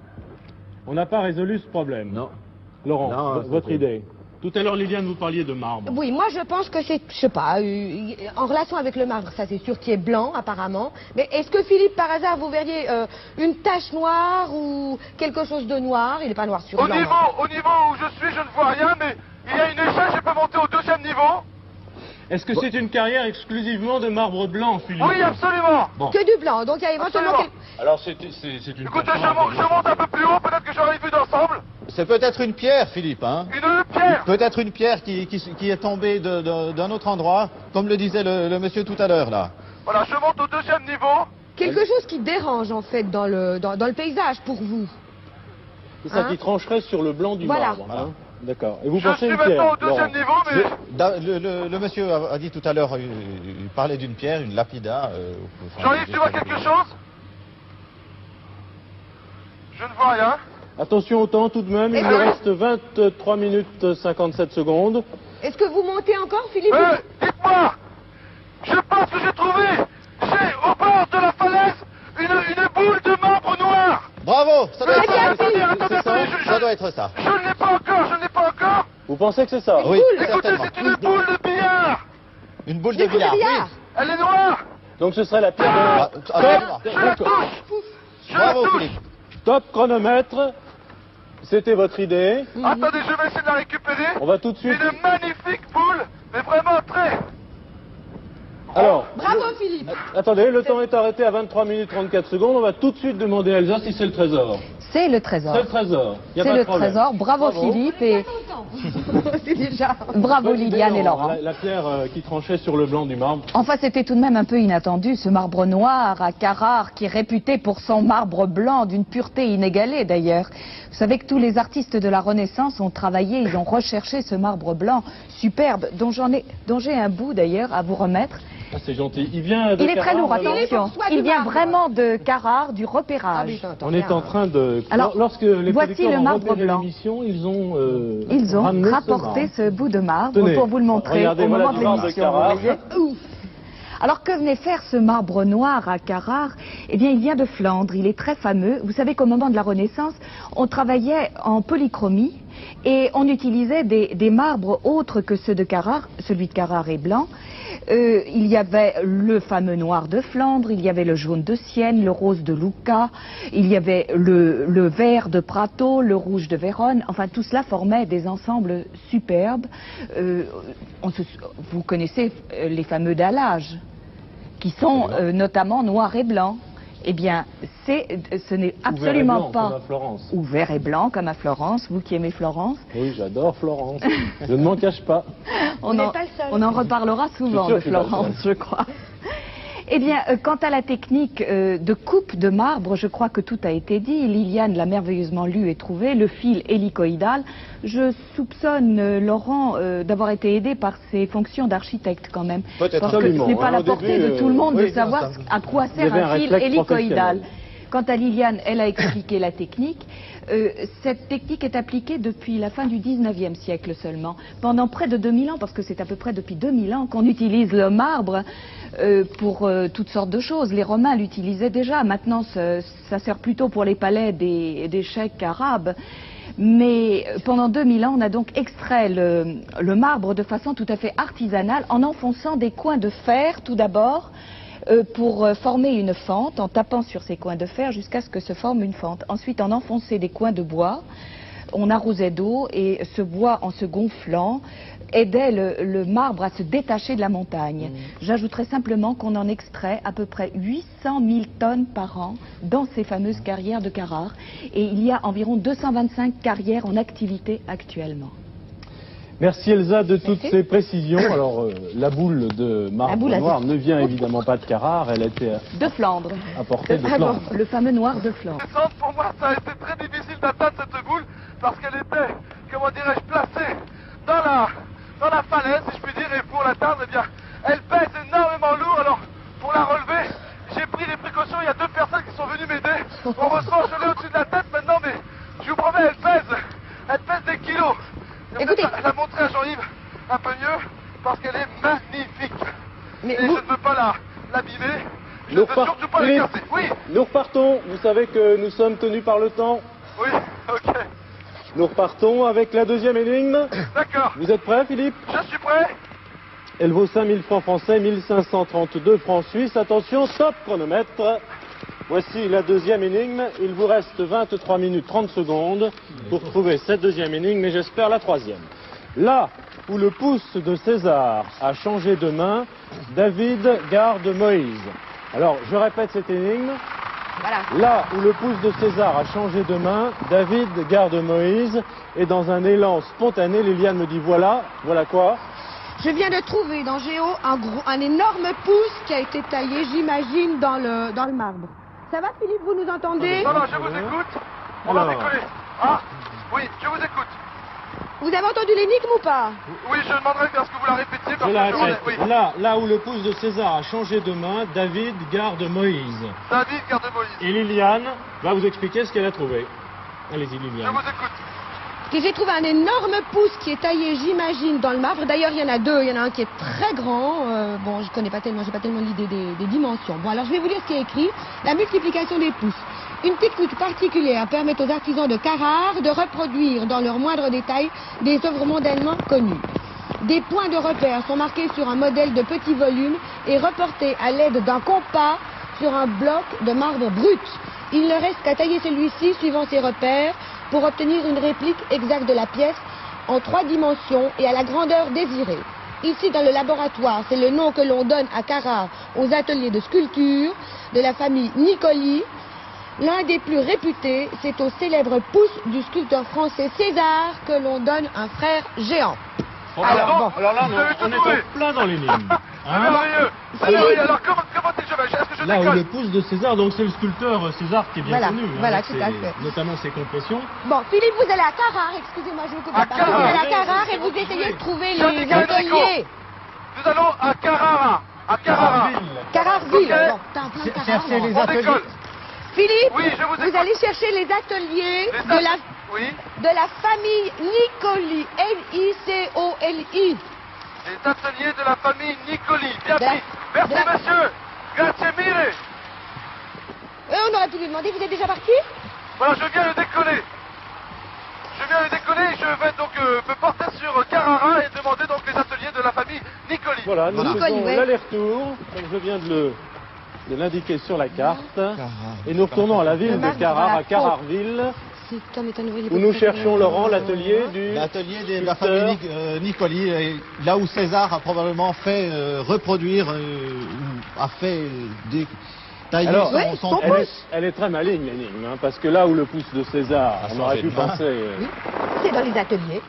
On n'a pas résolu ce problème. Non. Laurent, Non, c'est votre faux. idée. Tout à l'heure, Liliane, vous parliez de marbre. Oui, moi je pense que c'est, je sais pas, en relation avec le marbre, ça c'est sûr, qui est blanc apparemment. Mais est-ce que Philippe, par hasard, vous verriez une tache noire ou quelque chose de noir? Il n'est pas noir sur Au blanc. niveau où je suis, je ne vois rien, mais il y a une échelle, je peux monter au deuxième niveau. Est-ce que c'est une carrière exclusivement de marbre blanc, Philippe? Oui, absolument. Bon. Que du blanc, donc il y a éventuellement... Absolument. Alors c'est une... Écoutez, je monte un peu plus haut, peut-être que j'aurai vu d'ensemble. C'est peut-être une pierre, Philippe, hein. Une pierre. Peut-être une pierre qui est tombée d'un autre endroit, comme le disait le monsieur tout à l'heure, là. Voilà, je monte au deuxième niveau. Quelque chose qui dérange, en fait, dans le paysage, pour vous. C'est ça Hein? qui trancherait sur le blanc du Voilà. marbre. Hein. D'accord. Et vous Je pensez suis une maintenant pierre, au deuxième Laurent? niveau, mais... Le monsieur a dit tout à l'heure, il parlait d'une pierre, une lapida. Jean-Yves, tu vois quelque chose? Je ne vois rien. Attention au temps tout de même, il Eh nous ben- reste 23 minutes 57 secondes. Est-ce que vous montez encore, Philippe? Dites-moi, je pense que j'ai trouvé, au bord de la falaise, une boule de marbre noir. Bravo, ça doit Très être bien, ça. Philippe. Attendez, Ça doit être ça. je ne l'ai pas encore. Vous pensez que c'est ça? Oui, Écoutez, certainement. c'est une boule de billard. Une boule de Une boule de billard. billard. Oui. Elle est noire. Donc ce serait la pierre Ah, de... absolument. Je la touche. Je la Bravo, touche. Philippe. Top chronomètre. C'était votre idée. Attendez, je vais essayer de la récupérer. On va tout de suite... Une magnifique boule, mais vraiment très... Alors, Bravo, Philippe. attendez, le temps est arrêté à 23 minutes 34 secondes. On va tout de suite demander à Elsa si c'est le trésor. C'est le trésor. C'est le trésor. Y a C'est pas de le problème. trésor. Bravo, Philippe et C'est déjà... bravo Bonne idée, Liliane et Laurent. La pierre qui tranchait sur le blanc du marbre. Enfin, c'était tout de même un peu inattendu, ce marbre noir à Carrare, qui est réputé pour son marbre blanc, d'une pureté inégalée d'ailleurs. Vous savez que tous les artistes de la Renaissance ont travaillé, ils ont recherché ce marbre blanc superbe, dont j'ai un bout d'ailleurs à vous remettre. Ah, c'est gentil. Il vient de Il est très Carrare, lourd, vraiment. attention. Soit Il du vient marbre. vraiment de Carrare, du Ah, repérage. mais j'entends On est rien. en train de... Alors, lorsque les voici producteurs le ont marbre repéré blanc. l'émission, ils ont Ils ont ramené rapporté ce bout de marbre Tenez, pour vous le montrer regardez, au voilà moment de du marbre de l'émission. Carrare. vous voyez. Ouf. Alors que venait faire ce marbre noir à Carrare? Eh bien, il vient de Flandre, il est très fameux. Vous savez qu'au moment de la Renaissance, on travaillait en polychromie et on utilisait des marbres autres que ceux de Carrare. Celui de Carrare est blanc. Il y avait le fameux noir de Flandre, il y avait le jaune de Sienne, le rose de Lucca, il y avait le vert de Prato, le rouge de Vérone. Enfin, tout cela formait des ensembles superbes. Vous connaissez les fameux dallages, qui sont notamment noirs et blancs. Eh bien, ce n'est absolument pas... Comme à Florence. Ou vert et blanc, comme à Florence, vous qui aimez Florence. Oui, j'adore Florence. Je ne m'en cache pas. On n'est en, pas le seul. on en reparlera souvent Je de suis sûr que Florence, c'est je crois. Eh bien, quant à la technique de coupe de marbre, je crois que tout a été dit. Liliane l'a merveilleusement lu et trouvé. Le fil hélicoïdal. Je soupçonne Laurent d'avoir été aidé par ses fonctions d'architecte quand même. Peut-être. Parce que ce Absolument, n'est pas hein, la au portée début, de tout le monde oui, de savoir ça. à quoi Il y sert avait un un fil réflexe hélicoïdal. professionnel. Quant à Liliane, elle a expliqué la technique. Cette technique est appliquée depuis la fin du 19e siècle seulement. Pendant près de 2000 ans, parce que c'est à peu près depuis 2000 ans qu'on utilise le marbre pour toutes sortes de choses. Les Romains l'utilisaient déjà. Maintenant, ça sert plutôt pour les palais des cheikhs arabes. Mais pendant 2000 ans, on a donc extrait le marbre de façon tout à fait artisanale en enfonçant des coins de fer tout d'abord pour former une fente, en tapant sur ces coins de fer jusqu'à ce que se forme une fente. Ensuite, on enfonçait des coins de bois, on arrosait d'eau et ce bois, en se gonflant, aidait le marbre à se détacher de la montagne. J'ajouterais simplement qu'on en extrait à peu près 800 000 tonnes par an dans ces fameuses carrières de Carrare. Et il y a environ 225 carrières en activité actuellement. Merci Elsa de toutes ces précisions. Alors, la boule de marbre boule à noir zik. ne vient évidemment pas de Carrare, elle a été De Flandre. apportée de Vraiment, Flandre. le fameux noir de Flandre. Descendre, pour moi, ça a été très difficile d'atteindre cette boule parce qu'elle était, comment dirais-je, placée dans la falaise, si je puis dire, et pour l'atteindre, eh bien, elle pèse énormément lourd. Alors, pour la relever, j'ai pris des précautions. Il y a deux personnes qui sont venues m'aider. Heureusement, je l'ai au-dessus de la tête maintenant, mais je vous promets, elle pèse des kilos. Écoutez. La montrer à Jean-Yves un peu mieux parce qu'elle est magnifique. Mais Et vous- je ne veux pas l'abîmer. Je Nous ne veux repart- surtout pas la Philippe, casser. Oui, nous repartons. Vous savez que nous sommes tenus par le temps. oui, ok. Nous repartons avec la deuxième énigme. D'accord. Vous êtes prêt, Philippe? Je suis prêt. Elle vaut 5000 francs français, 1532 francs suisses. Attention, stop chronomètre. Voici la deuxième énigme. Il vous reste 23 minutes 30 secondes pour trouver cette deuxième énigme et j'espère la troisième. La où le pouce de César a changé de main, David garde Moïse. Alors, je répète cette énigme. Voilà. Là où le pouce de César a changé de main, David garde Moïse. Et dans un élan spontané, Liliane me dit voilà quoi? Je viens de trouver dans Géo un énorme pouce qui a été taillé, j'imagine, dans le marbre. Ça va, Philippe, vous nous entendez? Ça va, je vous écoute. On va décoller. Ah, oui, je vous écoute. Vous avez entendu l'énigme ou pas? Oui, je demanderais à ce que vous la répétiez. Parce Je la que répète. oui. Là où le pouce de César a changé de main, David garde Moïse. David garde Moïse. Et Liliane va vous expliquer ce qu'elle a trouvé. Allez-y, Je Liliane. vous écoute. Que j'ai trouvé un énorme pouce qui est taillé, j'imagine, dans le marbre. D'ailleurs, il y en a deux. Il y en a un qui est très grand. Bon, je connais pas tellement, j'ai pas tellement l'idée des dimensions. Bon, alors je vais vous lire ce qui est écrit. La multiplication des pouces. Une technique particulière permet aux artisans de Carrare de reproduire dans leurs moindres détails des œuvres mondainement connues. Des points de repère sont marqués sur un modèle de petit volume et reportés à l'aide d'un compas sur un bloc de marbre brut. Il ne reste qu'à tailler celui-ci suivant ses repères pour obtenir une réplique exacte de la pièce en 3 dimensions et à la grandeur désirée. Ici, dans le laboratoire, c'est le nom que l'on donne à Carrare aux ateliers de sculpture de la famille Nicoli. L'un des plus réputés, c'est au célèbre pouce du sculpteur français César que l'on donne un frère géant. Alors là, On est en plein dans l'énigme. C'est merveilleux. C'est merveilleux. Alors, comment est-ce que je vais? Est-ce que je Là où décolle? le pouce de César, donc c'est le sculpteur César qui est bien Voilà, connu. voilà, avec tout à fait. Notamment ses compressions. Bon, Philippe, vous allez à Carrare, excusez-moi, je vous coupe la parole. Vous allez à Carrare et vous essayez de trouver les ateliers. Nous allons à Carrara. À Carrara. Carrareville. Ok. Bon, t'as un plein de Carrare, Cherchez là. les On ateliers. décolle. Philippe, Oui, je vous écoute. allez chercher les ateliers Oui. de la famille Nicoli. Nicoli. Les ateliers de la famille Nicoli. Bien De la- pris. Merci, de la- monsieur. Grazie mille. On aurait pu lui demander, vous êtes déjà parti? Voilà, je viens de décoller. Et je vais donc me porter sur Carrara et demander donc les ateliers de la famille Nicoli. Voilà, nous Nicoli, faisons ouais. l'aller-retour, comme je viens de l'indiquer sur la carte. Et nous retournons à la ville de marbre Carrare, de la à Carrareville, Si Tom est un ouvrier où nous cherchons, Laurent, l'atelier du... L'atelier de la sculpteur. famille Nicoli, là où César a probablement fait reproduire, ou a fait tailler Alors, son elle est très maligne, l'énigme, hein, parce que là où le pouce de César, on aurait pu penser... C'est dans les ateliers.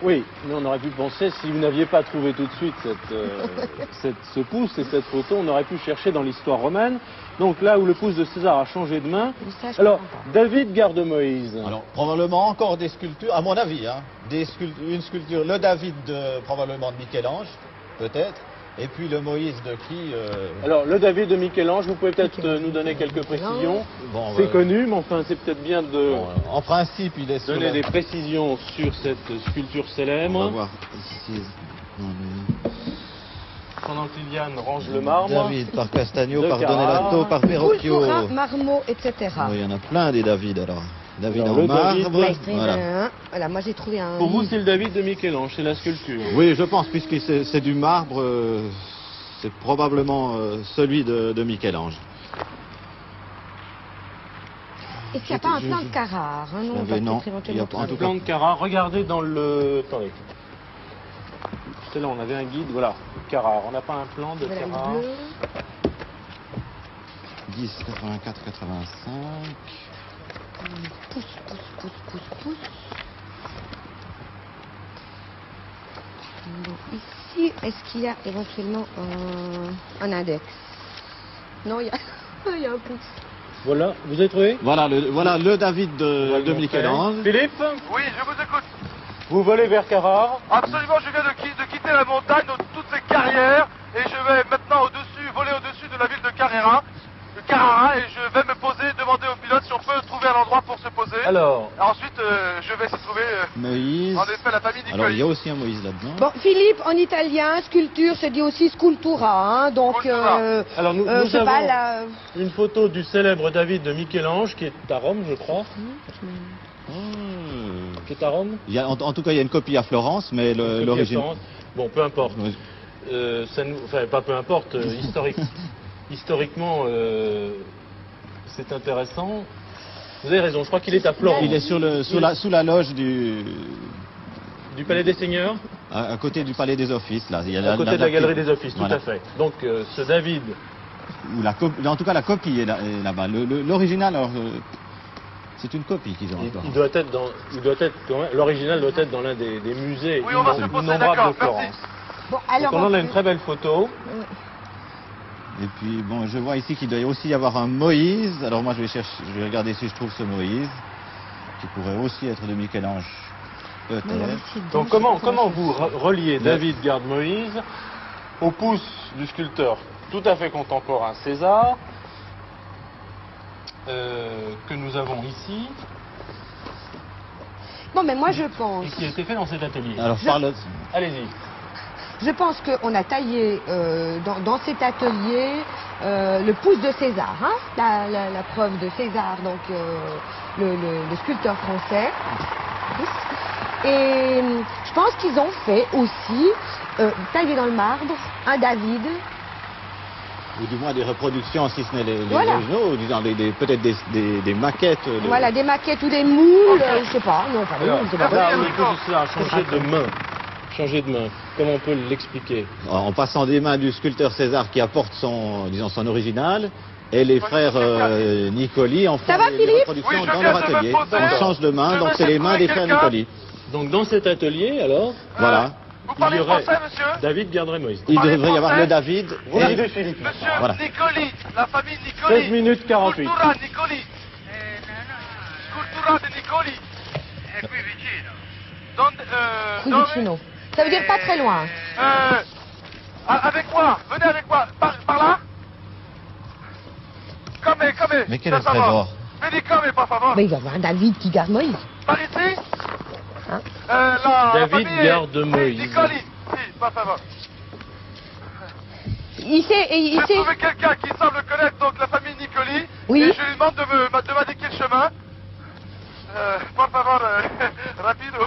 Oui, mais on aurait pu penser, si vous n'aviez pas trouvé tout de suite ce pouce et cette photo, on aurait pu chercher dans l'histoire romaine. Donc là où le pouce de César a changé de main. Ça, je Alors, comprends pas. David garde Moïse. Alors, probablement encore des sculptures, à mon avis, hein, une sculpture, le David probablement de Michel-Ange, peut-être, et puis le Moïse de qui Alors, le David de Michel-Ange, vous pouvez peut-être nous donner quelques précisions. Bon, C'est connu, mais enfin, c'est peut-être bien de en principe, il est sur donner la- des précisions sur cette sculpture On va célèbre. voir ici. Pendant que Liliane range le marbre. David par Castagno, De par Carrare. Donelato, par Verrocchio. Pulpura, Marmot, etc. Il y en a plein des David alors. David Alors, en le David, marbre. Là, extrait Voilà. d'un- Voilà, moi j'ai trouvé un. Pour vous, c'est le David de Michel-Ange, c'est la sculpture. Oui, je pense, puisque c'est du marbre, c'est probablement celui de Michel-Ange. Est-ce qu'il n'y a pas un plan de Carrare hein, non, on va Non, peut-être éventuellement il y a pas- en Un tout plan de Carrare, regardez dans le... Attendez. C'est là, on avait un guide, voilà. Carrare, on n'a pas un plan de Voilà, le Carrare. bleu. 10, 84, 85. Pousse. Bon, ici, est-ce qu'il y a éventuellement un index? Non, il y a, il y a un pouce. Voilà, vous avez trouvé Voilà le David On va le de montrer. Michel-Ange. Philippe, Oui, je vous écoute. vous volez vers Carrare. Absolument, je viens de quitter la montagne, donc toutes ces carrières, et je vais maintenant voler au-dessus de la ville de Carrara, et je vais me poser, demander au pilote si on peut trouver un endroit pour se poser. Alors, Ensuite, je vais essayer de trouver, Moïse. en effet, la famille Alors il y Nicoli. a aussi un Moïse là-dedans. Bon, Philippe, en italien, sculpture se dit aussi scultura, hein, donc, Sculptura. alors nous je sais avons pas, là... une photo du célèbre David de Michel-Ange qui est à Rome, je crois. Qui est à Rome. Il y a, en tout cas, il y a une copie à Florence, mais Copie à l'origine. Florence. Bon, peu importe. Oui. Enfin, pas peu importe, historiquement, c'est intéressant. Vous avez raison, je crois qu'il est à Florence. Il est sous la loge Du Palais des Seigneurs? À côté du Palais des Offices, là. Il y a À côté de la Galerie des Offices, voilà. tout à fait. Donc ce David... En tout cas, la copie est là-bas. L'original, alors, c'est une copie qu'ils ont encore. L'original doit être dans l'un des musées Oui, on va se poser d'accord, de Florence. Bon, Donc alors, on en a une très belle photo. Et puis, bon, je vois ici qu'il doit aussi y avoir un Moïse. Alors moi, je vais regarder si je trouve ce Moïse, qui pourrait aussi être de Michel-Ange, peut-être. Donc comment vous reliez David garde Moïse au pouce du sculpteur tout à fait contemporain César, que nous avons ici, bon, mais moi je pense... et qui a été fait dans cet atelier? Alors, parle... Allez-y. Je pense qu'on a taillé dans cet atelier le pouce de César, hein, la preuve de César, donc le sculpteur français. Et je pense qu'ils ont fait aussi, taillé dans le marbre, un David. Ou du moins des reproductions, si ce n'est les Voilà. originaux, ou disons peut-être des maquettes. Voilà, des maquettes ou des moules, je sais pas, non, pas des Alors, moules, c'est pas là, vrai. ça a changé de main. Changer de main. Comment on peut l'expliquer? En passant des mains du sculpteur César qui apporte son original, et les frères Nicoli en font Ça va, les Philippe? reproductions Oui, je dans viens leur de me atelier. poser. On change de main, Je donc vais c'est les mains des frères quelqu'un. Nicoli. Donc dans cet atelier, alors, Voilà. Vous il parlez y aurait français, monsieur? David garderait Moïse. Il Parlez devrait y avoir français? le David. Oui, et- de Philippe. Monsieur Voilà. Nicoli, la famille Nicoli. 16 minutes 48. Scultura Nicoli. Scultura de Nicoli. È qui vicino. Qui Dove? vicino. Ça veut dire pas très loin. Avec moi, venez avec moi. Par là? Come. Mais quel per est le trésor? Vedi come, par favor. Mais il va y avoir un David qui garde Moïse. Par ici? Hein? La David famille garde Moïse. Nicoli, si, par favor. Il sait, J'ai il sait. trouvé quelqu'un qui semble connaître donc la famille Nicoli. Oui. Et je lui demande de m'indiquer le chemin. Por favor, rapido.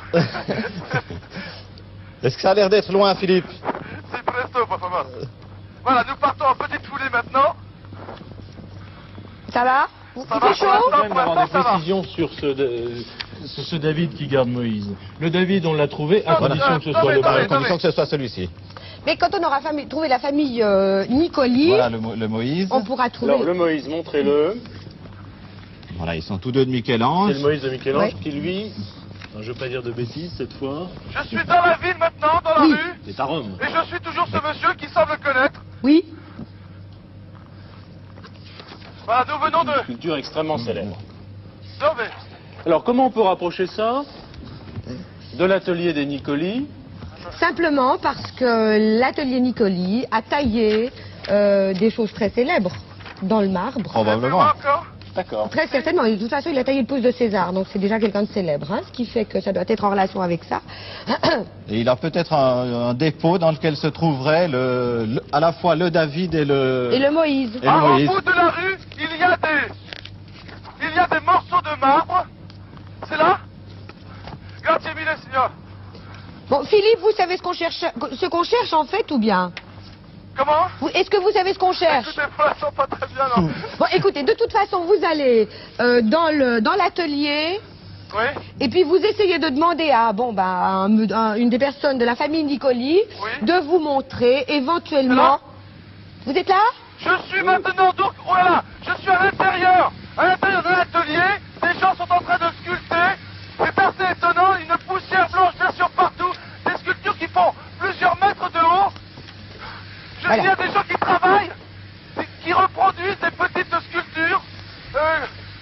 Est-ce que ça a l'air d'être loin, Philippe? C'est presto, por favor. Voilà, nous partons en petite foulée maintenant. Ça va? Il Ça va, fait pour chaud? l'instant, Même avoir des précisions sur ce David qui garde Moïse. Le David, on l'a trouvé à Voilà. condition que ce soit le Attendez, À bon. condition que ce soit celui-ci. Mais quand on aura trouvé la famille Nicoli, Voilà le Moïse. on pourra trouver... Alors le Moïse, montrez-le. Voilà, ils sont tous deux de C'est Michel-Ange. le Moïse de Michel-Ange Ouais. qui lui, alors, je ne veux pas dire de bêtises cette fois, Je suis dans la ville maintenant, dans la Oui. rue. c'est à Rome. Et je suis toujours ce monsieur qui semble connaître. Oui. Voilà, nous venons de... Sculpture extrêmement célèbre. Dove? Alors comment on peut rapprocher ça de l'atelier des Nicoli? Simplement parce que l'atelier Nicoli a taillé des choses très célèbres dans le marbre. Probablement. Encore? D'accord. Très certainement. Et de toute façon, il a taillé le pouce de César, donc c'est déjà quelqu'un de célèbre, hein, ce qui fait que ça doit être en relation avec ça. Et il a peut-être un dépôt dans lequel se trouverait à la fois le David et le... Et le Moïse. Et le Moïse. Au bout de la rue, il y a des morceaux de marbre. C'est là? Grazie mille, signor. Bon, Philippe, vous savez ce qu'on cherche en fait ou bien? Comment? Est-ce que vous savez ce qu'on cherche? Écoutez, pour l'instant, pas très bien, non. Bon, écoutez, de toute façon, vous allez dans l'atelier Oui? et puis vous essayez de demander à une des personnes de la famille Nicoli Oui. de vous montrer éventuellement. Vous êtes là? Je suis maintenant donc, oh là là, je suis à l'intérieur de l'atelier, des gens sont en train de sculpter, c'est assez étonnant, une poussière blanche bien sûr partout, des sculptures qui font plusieurs mètres de haut. Voilà. Il y a des gens qui travaillent, qui reproduisent des petites sculptures.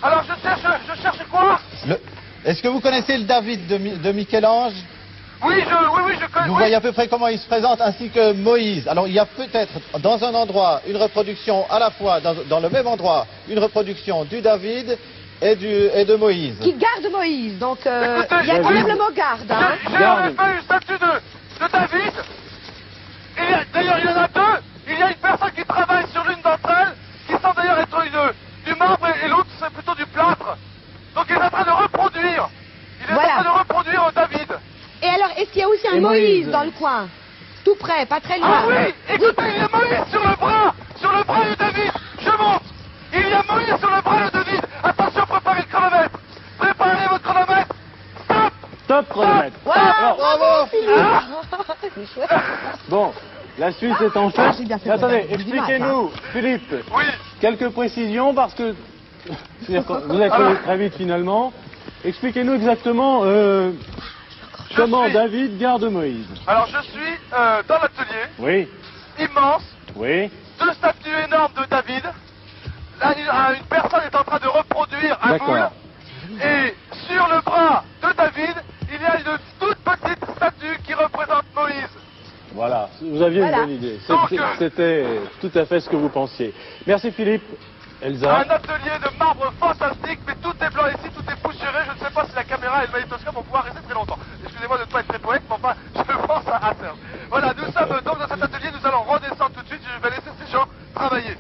Alors je cherche quoi? Est-ce que vous connaissez le David de Michel-Ange? Oui, je connais. Vous oui. voyez à peu près comment il se présente, ainsi que Moïse. Alors il y a peut-être dans un endroit une reproduction à la fois, dans le même endroit, une reproduction du David et de Moïse. Qui garde Moïse. Donc, Écoutez, il y a quand même le mot garde. Hein. J'ai en effet une statue de David. D'ailleurs, il y en a deux. Il y a une personne qui travaille sur l'une d'entre elles, qui semble d'ailleurs être du marbre, et l'autre, c'est plutôt du plâtre. Donc, il est en train de reproduire. Il est Voilà. en train de reproduire David. Et alors, est-ce qu'il y a aussi un Et Moïse Moïse. dans le coin? Tout près, pas très loin. Ah oui, écoutez, il y a Moïse sur le bras de David. Je monte. Il y a Moïse sur le bras de David. Attention, préparez le chronomètre. Préparez votre chronomètre. Stop. Top chronomètre. Voilà. Alors, Bravo! plus chouette. Bon, la Suisse est en Ah, fait. j'ai bien fait Attendez, ça. J'ai du mal, expliquez-nous, Philippe, Oui, quelques précisions parce que vous êtes allé très vite finalement. Expliquez-nous exactement comment suis- David garde Moïse. alors je suis dans l'atelier, Oui, immense, oui, 2 statues énormes de David. Là, une personne est en train de reproduire un D'accord. boule. Et sur le bras de David, il y a une toute petite statue qui représente Moïse. voilà, vous aviez Voilà. une bonne idée. Donc, C'était tout à fait ce que vous pensiez. Merci Philippe. Elsa. Un atelier de marbre fantastique, mais tout est blanc ici, tout est poussiéré. Je ne sais pas si la caméra et le magnétoscope vont pouvoir rester très longtemps. Excusez-moi de ne pas être très poète, mais enfin, je pense à terme. Voilà, nous sommes donc dans cet atelier, nous allons redescendre tout de suite. Je vais laisser ces gens travailler.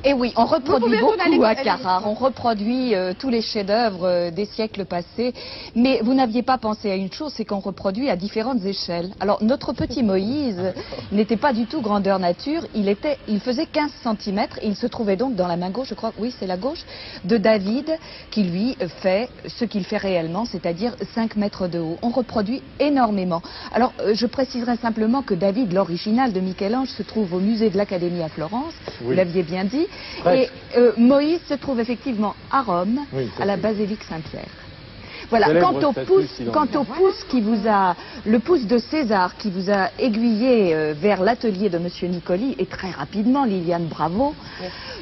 Et oui, on reproduit pouvez tourner beaucoup à les- Carrare, on reproduit tous les chefs-d'œuvre des siècles passés, mais vous n'aviez pas pensé à une chose, c'est qu'on reproduit à différentes échelles. Alors notre petit Moïse n'était pas du tout grandeur nature, il faisait 15 cm et il se trouvait donc dans la main gauche, je crois, oui c'est la gauche, de David qui lui fait ce qu'il fait réellement, c'est-à-dire 5 mètres de haut. On reproduit énormément. Alors je préciserai simplement que David, l'original de Michel-Ange, se trouve au musée de l'Académie à Florence, vous Oui. l'aviez bien dit. Presque. Et Moïse se trouve effectivement à Rome, Oui, tout à à la fait. basilique Saint-Pierre. Voilà. Célèbre Quant au statue pouce, si l'on quant dit. au pouce qui vous a, le pouce de César qui vous a aiguillé vers l'atelier de Monsieur Nicoli, et très rapidement, Liliane, bravo.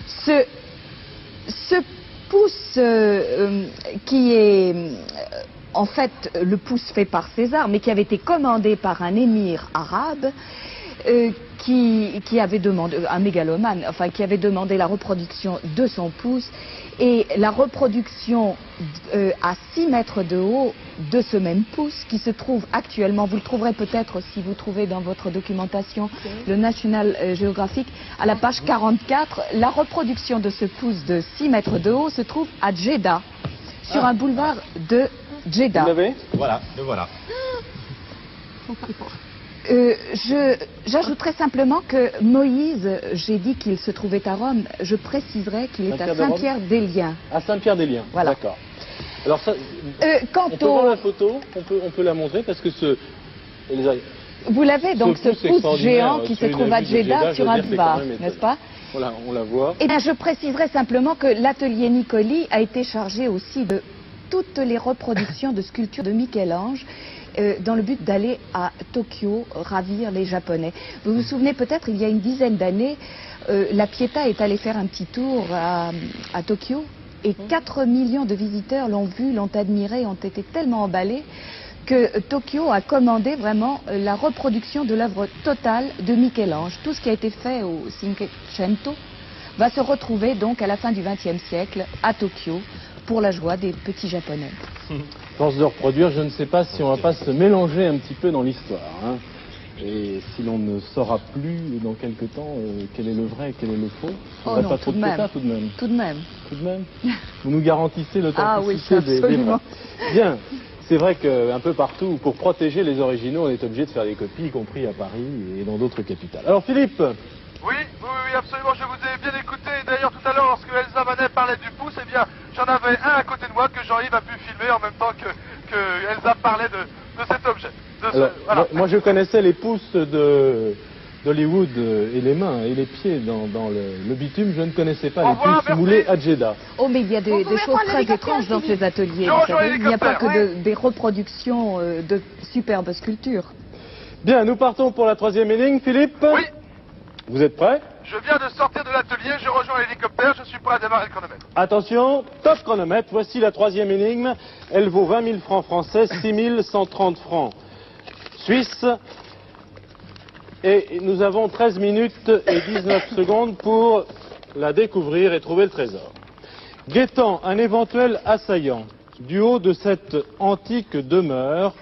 Ce pouce qui est en fait le pouce fait par César, mais qui avait été commandé par un émir arabe. Qui avait demandé, un mégalomane, enfin qui avait demandé la reproduction de son pouce et la reproduction à 6 mètres de haut de ce même pouce qui se trouve actuellement, vous le trouverez peut-être si vous trouvez dans votre documentation le National Geographic à la page 44, la reproduction de ce pouce de 6 mètres de haut se trouve à Jeddah, sur un boulevard de Jeddah. Vous l'avez? Voilà, le voilà. J'ajouterai simplement que Moïse, j'ai dit qu'il se trouvait à Rome, je préciserai qu'il est à Saint-Pierre-des-Liens. À Saint-Pierre-des-Liens. Voilà. D'accord. Alors ça, Quant on peut voir au... la photo, on peut la montrer parce que Elsa, Vous l'avez donc ce pouce extraordinaire, géant qui se sur une trouve à vue de Jeddah, Jeddah je sur veux un dire, c'est boulevard, quand même n'est-ce étonnant. pas? Voilà, on la voit. Eh bien, je préciserai simplement que l'atelier Nicoli a été chargé aussi de toutes les reproductions de sculptures de Michel-Ange dans le but d'aller à Tokyo ravir les Japonais. Vous vous souvenez peut-être, il y a une dizaine d'années, la Pietà est allée faire un petit tour à Tokyo et 4 millions de visiteurs l'ont vu, l'ont admiré, ont été tellement emballés que Tokyo a commandé vraiment la reproduction de l'œuvre totale de Michel-Ange. Tout ce qui a été fait au Cinquecento va se retrouver donc à la fin du XXe siècle à Tokyo pour la joie des petits Japonais. Force de reproduire, je ne sais pas si on va pas se mélanger un petit peu dans l'histoire. Hein. Et si l'on ne saura plus dans quelque temps quel est le vrai et quel est le faux, il Oh n'y non, pas trop tout de de même. ça tout de même. Tout de même. Tout de même. Vous nous garantissez Ah oui, l'authenticité des absolument. vrais. Bien. C'est vrai qu'un peu partout, pour protéger les originaux, on est obligé de faire des copies, y compris à Paris et dans d'autres capitales. Alors Philippe, Oui, absolument, je vous ai bien écouté. D'ailleurs, tout à l'heure, lorsque Elsa Manet parlait du pouce, eh bien, j'en avais un à côté de moi que Jean-Yves a pu filmer en même temps que Elsa parlait de cet objet. alors, Voilà. moi je connaissais les pouces d'Hollywood et les mains et les pieds dans le bitume, je ne connaissais pas Au les revoir, pouces merci. moulés à Jeddah. Oh, mais il y a Vous des pouvez choses prendre très l'hélicoptère, étranges dans Philippe. ces ateliers. Je vous rejoins savez. Il n'y a pas que l'hélicoptère, des reproductions de superbes sculptures. Bien, nous partons pour la troisième énigme. Philippe, Oui, vous êtes prêt? je viens de sortir de l'atelier, je rejoins l'hélicoptère, je suis prêt à démarrer le chronomètre. Attention, top chronomètre, voici la troisième énigme. Elle vaut 20 000 francs français, 6 130 francs suisses. Et nous avons 13 minutes et 19 secondes pour la découvrir et trouver le trésor. Guettant un éventuel assaillant, du haut de cette antique demeure,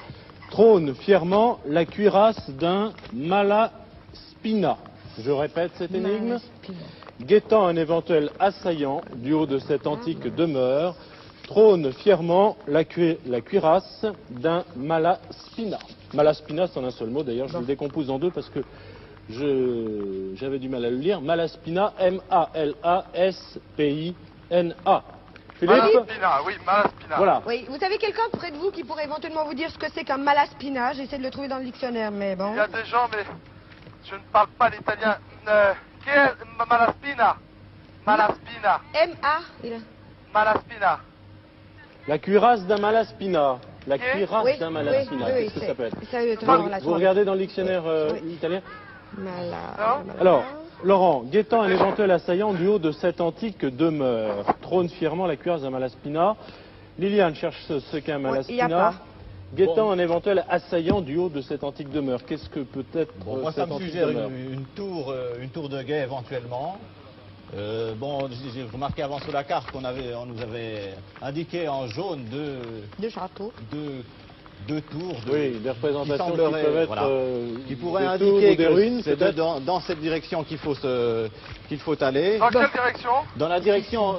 trône fièrement la cuirasse d'un Malaspina. Je répète cette énigme. Guettant un éventuel assaillant, du haut de cette antique demeure, trône fièrement la cuirasse d'un Malaspina. Malaspina, c'est en un seul mot, d'ailleurs, je le décompose en deux parce que j'avais du mal à le lire. Malaspina, M-A-L-A-S-P-I-N-A. Philippe? Malaspina, oui, Malaspina. Voilà. Oui, vous avez quelqu'un près de vous qui pourrait éventuellement vous dire ce que c'est qu'un malaspina? J'essaie de le trouver dans le dictionnaire, mais bon. Il y a des gens, mais je ne parle pas l'italien. Qui est Malaspina? Malaspina. M-A. Malaspina. La cuirasse d'un malaspina. La Oui, cuirasse d'un malaspina. oui, oui, Qu'est-ce que ça peut être? Ça veut dire Vous regardez dans le dictionnaire Oui. italien? Non. Alors, Laurent, guettant un éventuel assaillant du haut de cette antique demeure, trône fièrement la cuirasse d'un malaspina. Liliane cherche ce qu'est un il y a malaspina. pas. Guettant un éventuel assaillant du haut de cette antique demeure. Qu'est-ce que peut être Bon, moi, ça cette me antique suggère demeure? une tour de guet éventuellement. Bon, j'ai remarqué avant sur la carte on nous avait indiqué en jaune De château. deux tours. Oui, des représentations qui semblerait, peuvent être voilà, qui pourraient des tours indiquer ou des que ruines, c'est peut-être. dans cette direction qu'il faut aller. Dans quelle direction? Dans la direction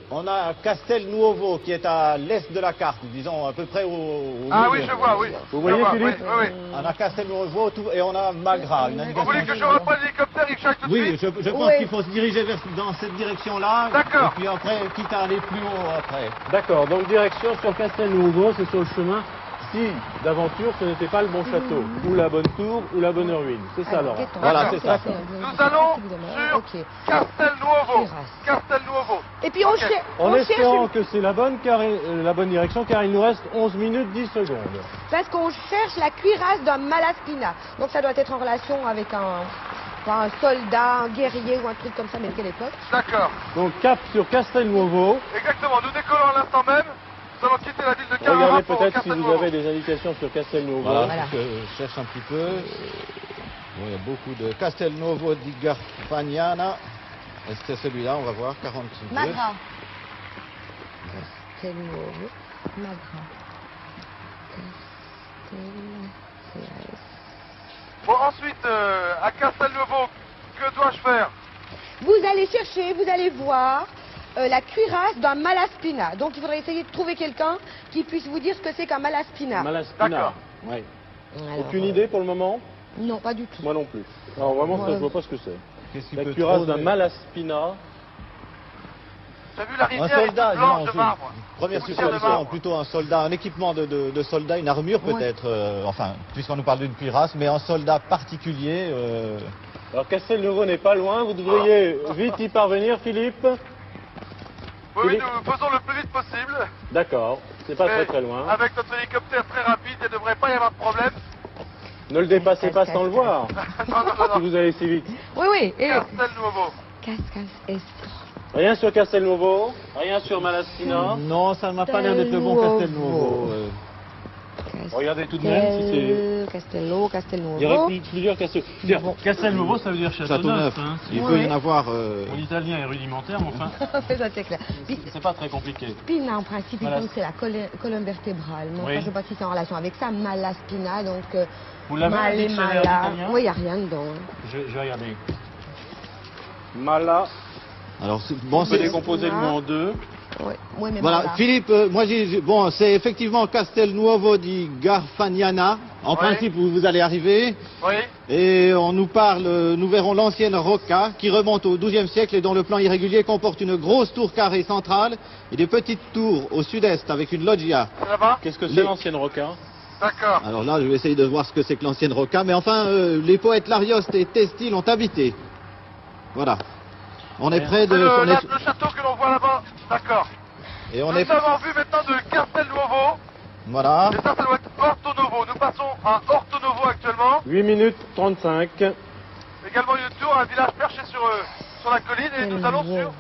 on a Castel Nuovo qui est à l'est de la carte, disons à peu près au Ah milieu. oui, je vois, oui. Vous Je voyez, vois, Philippe? Oui, oui, oui. On a Castel Nuovo et on a Magra. Une Vous indication. voulez que je reprenne l'hélicoptère et que j'aille tout de Oui, suite? je pense Oui. qu'il faut se diriger dans cette direction-là. D'accord. Et puis après, quitte à aller plus haut après. D'accord, donc direction sur Castelnuovo, c'est sur le chemin. Si d'aventure ce n'était pas le bon château, ou la bonne tour, ou la bonne ruine. C'est ça, Laurent. Voilà, c'est ça. Nous allons sur Ok. Castelnuovo. Cuirasse. Castelnuovo. Et puis on, Ok. En on cherche espérant une- que c'est la bonne direction, car il nous reste 11 minutes 10 secondes. parce qu'on cherche la cuirasse d'un malaspina. Donc ça doit être en relation avec un soldat, un guerrier ou un truc comme ça, mais de quelle époque? D'accord. Donc cap sur Castelnuovo. Exactement. Nous décollons à l'instant même. Nous allons quitter la ville de Carrara Regardez pour peut-être si vous Castelnuovo. avez des indications sur Castelnuovo. Voilà, Voilà. je cherche un petit peu. Bon, il y a beaucoup de Castelnuovo di Garfagnana. Est-ce que c'est celui-là? On va voir. 42. Magra. Castelnuovo. Magra. Bon, ensuite, à Castelnuovo, que dois-je faire? Vous allez chercher, vous allez voir la cuirasse d'un malaspina. Donc il faudrait essayer de trouver quelqu'un qui puisse vous dire ce que c'est qu'un malaspina. Malaspina. D'accord. Ouais. Alors, Aucune idée pour le moment? Non, pas du tout. Moi non plus. Alors vraiment, ça, Ouais. je vois pas ce que c'est. Qu'est-ce qu'il La peut cuirasse trouver d'un Malaspina. J'ai vu la Un rivière soldat, est toute blanche non, de marbre. première Poussière de supposition, marbre. plutôt un soldat, un équipement de soldat, une armure Ouais. peut-être, enfin, puisqu'on nous parle d'une cuirasse, mais un soldat particulier. Alors Castelnuovo n'est pas loin, vous devriez vite y parvenir, Philippe. Oui, Philippe. nous faisons le plus vite possible. D'accord, c'est pas Mais très loin. Avec notre hélicoptère très rapide, il ne devrait pas y avoir de problème. Ne le dépassez pas sans le voir, Non, non, non, si non. vous allez si vite. Oui, oui. Et Castelnuovo. Rien sur Castelnuovo, rien sur Malaspina. Non, ça ne m'a pas l'air d'être le bon Castelnuovo. Regardez tout de même si c'est... Castello, Il y aurait plusieurs Castelnuovo. Bon. Castelnuovo, ça veut dire Château neuf. hein. Il Ouais. peut y en avoir. Mon italien est rudimentaire, mais enfin, ça c'est clair. Puis, c'est pas très compliqué. spina, en principe, il Voilà. pense que c'est la colonne vertébrale. Mais Oui. enfin, je ne sais pas si c'est en relation avec ça. Malaspina, donc... Vous l'avez mal le et dictionnaire mala. d'italien? Oui, il n'y a rien dedans. Je vais regarder. Mala, Alors, bon, on peut décomposer le mot en deux. Oui, oui, mais Voilà, mala. Philippe, moi bon, c'est effectivement Castelnuovo di Garfagnana. En Oui. principe, vous allez arriver. Oui. Et on nous parle, nous verrons l'ancienne Rocca qui remonte au XIIe siècle et dont le plan irrégulier comporte une grosse tour carrée centrale et des petites tours au sud-est avec une loggia. C'est là-bas? Qu'est-ce que c'est Les- l'ancienne Rocca? D'accord. Alors là, je vais essayer de voir ce que c'est que l'ancienne Rocca, mais enfin, les poètes Larioste et Testi l'ont habité. Voilà. On est près de... C'est on est- le château que l'on voit là-bas. D'accord. et on Nous est... avons vu maintenant de Castelnuovo. Voilà. Et ça doit être Orto Novo. Nous passons à Orto Novo actuellement. 8 minutes 35. Également une tour, un village perché sur la colline. Et nous allons sur...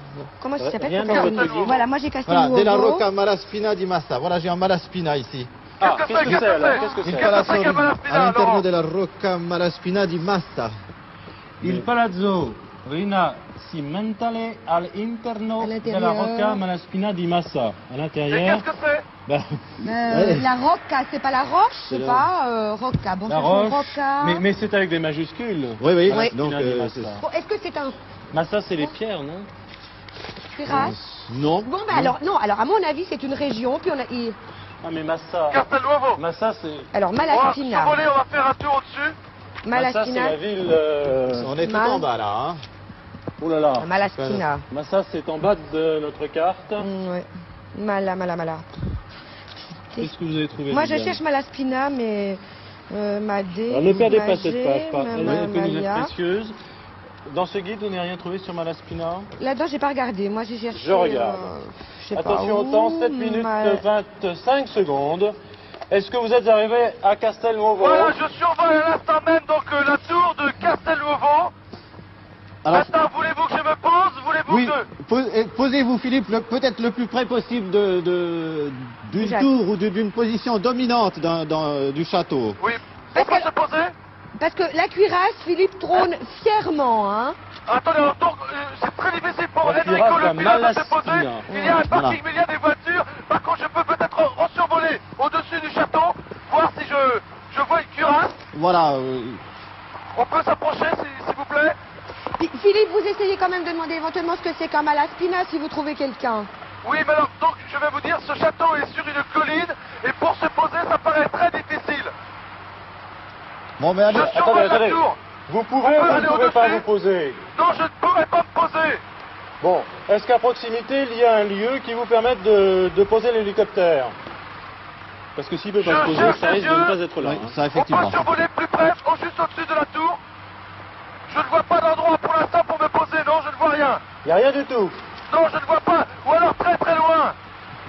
Comment ça s'appelle Rien ça dans s'appelle votre guide. Voilà, moi j'ai Voilà, Castelnuovo. de la Rocca Malaspina di Massa. Voilà, j'ai un Malaspina ici. Ah, Qu'est-ce que qu'est-ce que c'est alors? Qu'est-ce que Il c'est? palazzo che Malaspina, all'interno Laurent? della Rocca Malaspina di Massa. Il palazzo rinascimentale all'interno À l'intérieur. della Rocca Malaspina di Massa. À Et l'intérieur, qu'est-ce que c'est? bah, Ouais. La Rocca, c'est pas la roche, C'est c'est la- pas Rocca. Bon, la ça fait roche. Rocca. Mais c'est avec des majuscules. Oui, oui. Oui. Donc, Malaspina di Massa. Bon, est-ce que c'est un Massa, c'est les pierres, non? cuirasse non. Bon, ben alors, non, alors à mon avis, c'est une région, puis on a... Ah, mais Massa. Castelnuovo. Massa, c'est. Alors, On va Malaspina. survoler, on va faire un tour au-dessus. Massa, c'est Malaspina. la ville. On est tout Mal. en bas là. Hein. Oh là là. Malaspina. Massa, c'est en bas de notre carte. Ouais. Mala. Qu'est-ce que vous avez trouvé? Moi, je Liliane? cherche Malaspina, mais Madé. Alors, ne perdez pas cette Magé, page, que vous êtes Malia. précieuse. Dans ce guide, vous n'avez rien trouvé sur Malaspina? Là-dedans, j'ai pas regardé. Moi, j'ai cherché. Je regarde. Je sais Attention pas au temps, où, 7 minutes 25 secondes. Est-ce que vous êtes arrivé à Castelnuovo? Voilà, je survole à l'instant même donc la tour de Castelnuovo. Alors, Maintenant, voulez-vous que je me pose? Voulez-vous oui, que... posez-vous Philippe peut-être le plus près possible d'une Jacques. tour ou d'une position dominante du château. Oui. On Parce peut que- se poser? Parce que la cuirasse, Philippe trône fièrement, hein. Attendez, alors, donc, c'est très difficile pour La Enrico cuirasse le à pilote de se poser. Malaspina. Il y a un parking, Voilà. mais il y a des voitures. Par contre, je peux peut-être survoler au-dessus du château, voir si je vois une cuirasse. Voilà. On peut s'approcher, s'il vous plaît? Philippe, vous essayez quand même de demander éventuellement ce que c'est qu'un Malaspina si vous trouvez quelqu'un. Oui, mais alors, donc, je vais vous dire, ce château est sur une colline, et pour se poser, ça paraît très difficile. Bon, mais allez. Je survole la tour. Vous pouvez On peut ou vous aller ne pouvez pas au-dessus? vous poser? Non, je ne pourrais pas me poser. Bon, est-ce qu'à proximité, il y a un lieu qui vous permette de poser l'hélicoptère? Parce que s'il ne peut pas Je se poser, cherche ça risque de les ne yeux. pas être là. Oui, hein. ça On effectivement. peut survoler plus près, juste au-dessus de la tour. Je ne vois pas d'endroit pour l'instant pour me poser, non, je ne vois rien. Il n'y a rien du tout. Non, je ne vois pas, ou alors très très loin.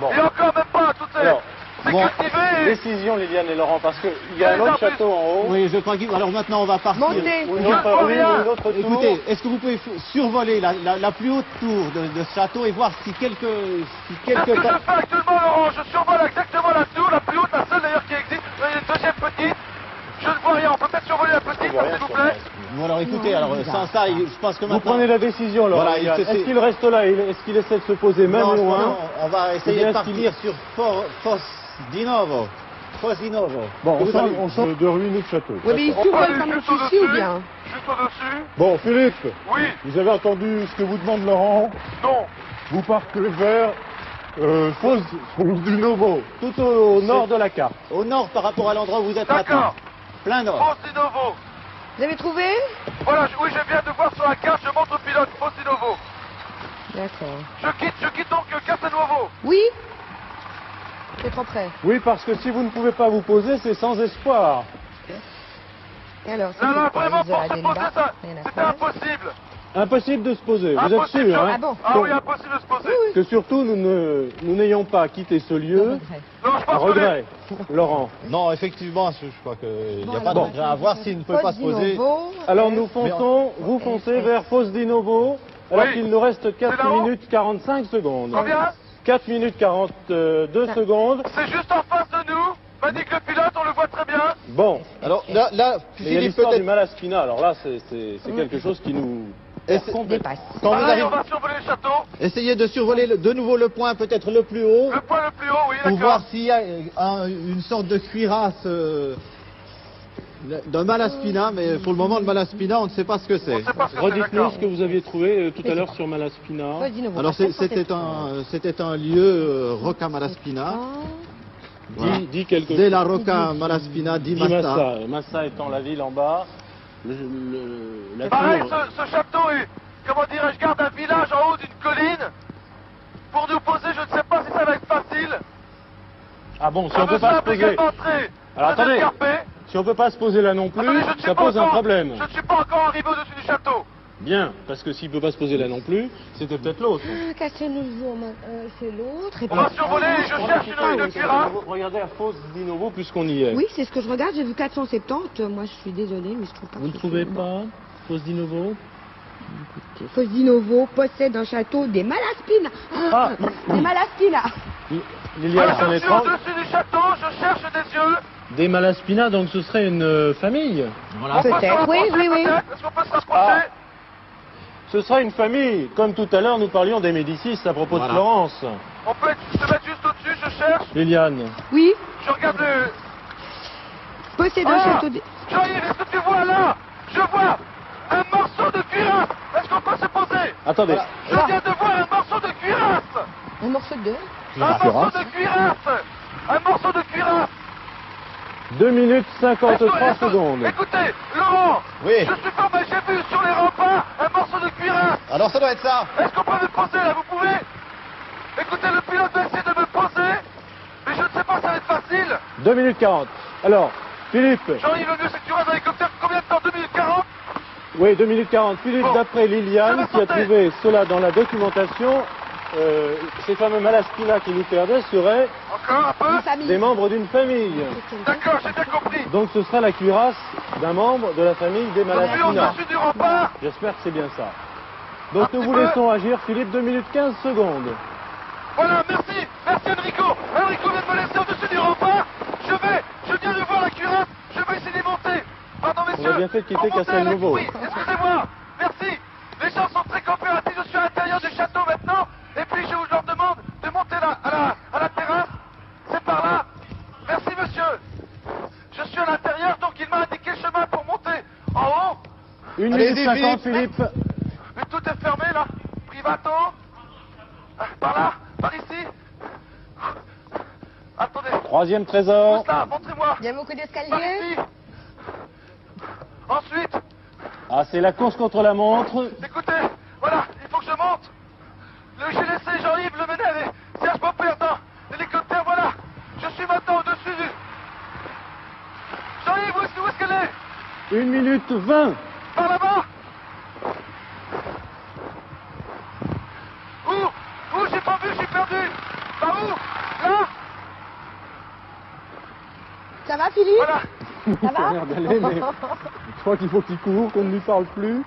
Bon. Et encore même pas, tout est... Alors, C'est bon, cultivé. Décision, Liliane et Laurent, parce qu'il y a un Oui, autre en plus. château en haut. Oui, je crois qu'il. Alors maintenant, on va partir. Montez. Ou une Je autre, vois oui, rien. ou une autre tour. Écoutez, est-ce que vous pouvez survoler la plus haute tour de ce château et voir si C'est ce que je quelques fais actuellement, Laurent. Je survole exactement la tour, la plus haute, la seule d'ailleurs qui existe. Il y a une deuxième petite. Je ne vois rien. On peut peut-être survoler la petite, Je vois rien s'il vous sur plaît. place. Bon alors écoutez, alors sans ça, je pense que Vous maintenant... prenez la décision, Laurent. Voilà, Liliane. c'est- Est-ce qu'il reste là? Est-ce qu'il essaie de se poser même Non, loin? on va essayer Bien, de partir sur Fosdinovo. Bon, Vous avez- on change de ruine ou de château. Oui, mais il On peut survole aller comme un juste souci ou au-dessus. bien? Juste au-dessus. Bon, Philippe, Oui, vous avez entendu ce que vous demande Laurent. non. Vous partez vers Fosdinovo, tout au nord de la carte. Au nord par rapport à l'endroit où vous êtes maintenant. D'accord. Plein nord. Fosdinovo. Vous avez trouvé? Voilà, oui, je viens de voir sur la carte, je montre au pilote Fosdinovo. D'accord. Je quitte donc Castelnuovo. Oui? C'est trop près. Oui, parce que si vous ne pouvez pas vous poser, c'est sans espoir. Et alors, c'est Non, non, quoi, vraiment, Isola pour se Delba poser, ça, Rien à c'était faire. impossible. Impossible de se poser, vous êtes Impossible, sûr, hein Ah bon? Ah oui, impossible de se poser. Que surtout nous n'ayons pas quitté ce lieu. Non, regret. Non, je Un pense que regret, Laurent. Non, effectivement, je crois qu'il n'y a Bon, pas de alors, regret à voir s'il ne peut pas se poser. Fosdinovo, Alors nous fonçons, vous foncez vers Fosdinovo, alors Oui. qu'il nous reste 4 là-haut minutes 45 secondes. Combien? 4 minutes 42 secondes. c'est juste en face de nous. M'a dit que le pilote, on le voit très bien. Bon, Alors là, mais il y a Philippe, l'histoire du peut-être... Malaspina, alors là c'est quelque chose qui nous... qu'on dépasse. Quand vous Pareil, arrivez, on va survoler le château. essayez de survoler de nouveau le point peut-être le plus haut Le point le plus haut, oui, pour d'accord. voir s'il y a une sorte de cuirasse d'un Malaspina, mais pour le moment le Malaspina, on ne sait pas ce que On c'est. sait pas ce que c'est, Redites-nous d'accord. ce que vous aviez trouvé tout à l'heure sur Malaspina. Fosdinovo. Alors à c'était un lieu Rocca Malaspina, Dis quelque chose. della Rocca Malaspina di Dis Massa. Massa. Massa étant la ville en bas, la Pareil, tour... ce château est, comment dirais-je, garde un village en haut d'une colline. Pour nous poser, je ne sais pas si ça va être facile. Ah bon, si Ça on peut me pas se semble poser... également très, Alors, très attendez. escarpé. Si on peut pas se poser là non plus, Attendez, je ne suis ça pas pose un encore- problème. Je ne suis pas encore arrivé au-dessus du château. Bien, parce que s'il peut pas se poser là non plus, c'était peut-être l'autre. Ah, Castelnuovo, c'est l'autre. Et On va puis- survoler et je cherche une cuirasse. Regardez à Fosdinovo puisqu'on y est. Oui, c'est ce que je regarde. J'ai vu 470. Moi, je suis désolée, mais je trouve pas. Vous ne que trouvez c'est- pas Fosdinovo? Fosdinovo possède un château des Malaspina. Ah. Des Malaspina. Liliane, c'en est Attention, 30. au-dessus du château, je cherche des yeux. Des Malaspina, donc ce serait une famille. On peut se Peut-être, rapprocher, oui. peut-être. Est-ce qu'on peut se rapprocher? Ce sera une famille. Comme tout à l'heure, nous parlions des Médicis à propos de Florence. On peut se mettre juste au-dessus, je cherche. Liliane. Oui, Je regarde le... possède un Ah, château des... Jean-Yves, est-ce que tu vois là? Je vois un morceau de cuirasse. Est-ce qu'on peut se poser? Attendez. Je viens de voir un morceau de cuirasse. Un morceau de... Un morceau de cuirasse. Un morceau de cuirasse. 2 minutes Est-ce 53 que- secondes. Écoutez, Laurent. Oui. Je suis pas mal, j'ai vu sur les remparts un morceau de cuirasse. Alors ça doit être ça. Est-ce qu'on peut me poser là? Vous pouvez? Écoutez, le pilote va essayer de me 2 minutes 40. Alors, Philippe. Jean-Yves, le mieux, c'est que tu restes dans l'hélicoptère. Combien de temps? 2 minutes 40? Oui, 2 minutes 40. Philippe, Bon. d'après Liliane, qui a trouvé cela dans la documentation, ces fameux malaspina qui nous perdaient seraient Encore un peu? Une famille. des membres d'une famille. D'accord, j'ai bien compris. Donc ce sera la cuirasse d'un membre de la famille des Depuis malaspina. au-dessus du rempart. J'espère que c'est bien ça. Donc Un nous petit vous peu. laissons agir, Philippe, 2 minutes 15 secondes. Voilà, merci. Merci Enrico. Enrico vient de me laisser au-dessus du rempart. Je viens de voir la cuirasse. Je vais essayer d'y monter. Pardon, messieurs. On a bien fait de quitter Remontez à la- Castelnuovo. Oui, excusez-moi. Merci. Les gens sont très coopératifs. Je suis à l'intérieur du château maintenant. Et puis je vous leur demande de monter là, à la terrasse. C'est par là. Merci, monsieur. Je suis à l'intérieur, donc il m'a indiqué le chemin pour monter en haut. 1 Allez-y, minute 50, Philippe. Philippe. Mais tout est fermé là. Privato. Par là, par ici. Attendez. Troisième trésor. Où ça? Montrez-moi. Il y a beaucoup Par d'escaliers. ici. Ensuite, Ah, c'est la course contre la montre. écoutez, voilà, il faut que je monte. J'ai laissé Jean-Yves le mener avec Serge Popper dans l'hélicoptère, voilà. Je suis maintenant au-dessus du... Jean-Yves, où est-ce qu'elle est? 1 minute 20. Par là-bas. Où? J'ai pas vu, je suis perdu. Par où? Là? Ça va, Philippe? Voilà. Ça Il a va l'air d'aller, mais je crois qu'il faut qu'il court, qu'on ne lui parle plus.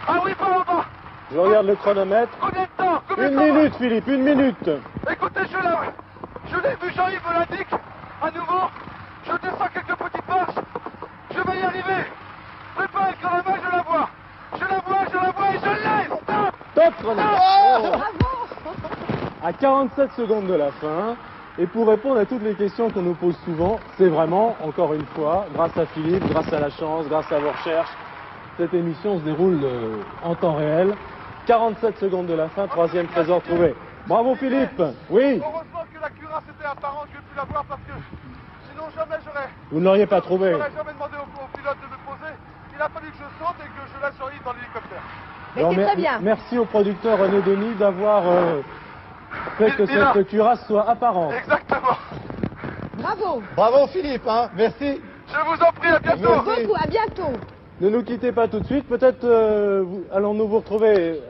Ah oui, par là-bas. Je regarde le chronomètre. Combien de temps? 1 minute, Philippe, 1 minute. Écoutez, je l'ai vu, Jean-Yves me l'indique. À nouveau, je descends quelques petites marches. Je vais y arriver. Préparez le chronomètre, je la vois. Je la vois et je l'ai. Stop. Top chronomètre. Oh, Oh. bravo. À 47 secondes de la fin. Et pour répondre à toutes les questions qu'on nous pose souvent, c'est vraiment, encore une fois, grâce à Philippe, grâce à la chance, grâce à vos recherches, cette émission se déroule en temps réel. 47 secondes de la fin, troisième trésor trouvé. Bravo Philippe. Oui, Heureusement que la cuirasse était apparente, je pu la voir parce que sinon jamais j'aurais... vous ne l'auriez pas trouvé. J'aurais jamais demandé au pilote de me poser. Il a fallu que je saute et que je laisse Jean-Yves dans l'hélicoptère. Mais Alors, c'est très bien. Merci au producteur René Denis d'avoir fait que Il a- cette cuirasse soit apparente. Exactement. Bravo. Bravo Philippe, hein. Merci. Je vous en prie, à bientôt. Merci. Beaucoup, à bientôt. Ne nous quittez pas tout de suite. Peut-être allons-nous vous retrouver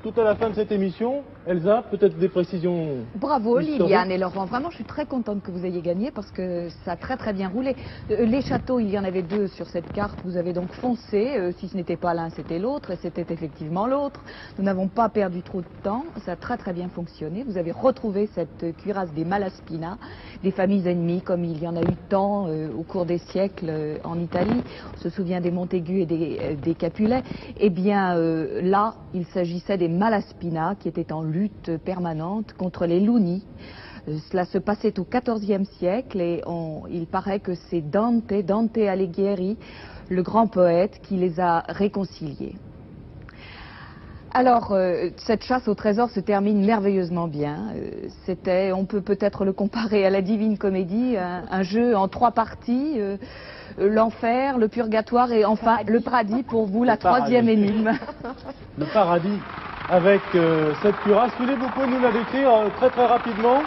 tout à la fin de cette émission. Elsa, peut-être des précisions. Bravo historiques. Liliane et Laurent, vraiment je suis très contente que vous ayez gagné parce que ça a très très bien roulé. Les châteaux, il y en avait deux sur cette carte, vous avez donc foncé, si ce n'était pas l'un c'était l'autre et c'était effectivement l'autre. Nous n'avons pas perdu trop de temps, ça a très très bien fonctionné. Vous avez retrouvé cette cuirasse des Malaspina, des familles ennemies comme il y en a eu tant au cours des siècles en Italie. On se souvient des Montaigu et des Capulet. Eh bien là, il s'agissait des Malaspina qui étaient en lutte permanente contre les Luni. Cela se passait au XIVe siècle et il paraît que c'est Dante Alighieri, le grand poète, qui les a réconciliés. Alors, cette chasse au trésor se termine merveilleusement bien. On peut peut-être le comparer à la Divine Comédie, un jeu en 3 parties, l'enfer, le purgatoire et enfin le paradis pour vous, la troisième énigme. Le paradis avec cette cuirasse. Philippe, vous pouvez nous la décrire très très rapidement.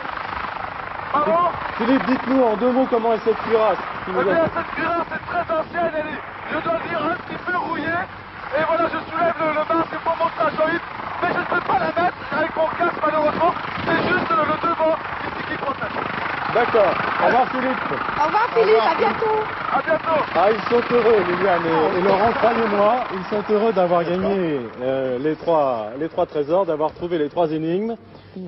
Pardon? Philippe, dites-nous en 2 mots comment est cette cuirasse. qui nous Eh a- bien, cette cuirasse est très ancienne, elle est, je dois dire, un petit peu rouillée. Et voilà, je soulève le masque pour montrer à Jean-Yves, mais je ne peux pas la mettre avec mon casque, malheureusement. C'est juste le devant ici qui protège. D'accord. Au revoir Philippe. Au revoir, Philippe, à bientôt. À bientôt. Ah, ils sont heureux, Liliane et Laurent, croyez-moi, ils sont heureux d'avoir gagné les trois trésors, d'avoir trouvé les 3 énigmes.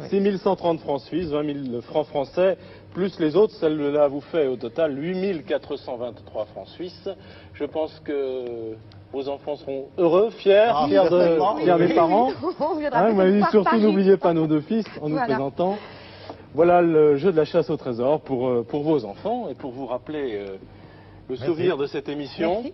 6 130 francs suisses, 20 000 francs français, plus les autres, celle-là vous fait au total 8 423 francs suisses. Je pense que vos enfants seront heureux, fiers, Ah, fiers certainement, des parents. On viendra Hein, vous m'avez dit peut-être surtout partager. n'oubliez pas nos 2 fils en nous Voilà. présentant. Voilà le jeu de la chasse au trésor pour vos enfants et pour vous rappeler le souvenir de cette émission. Merci.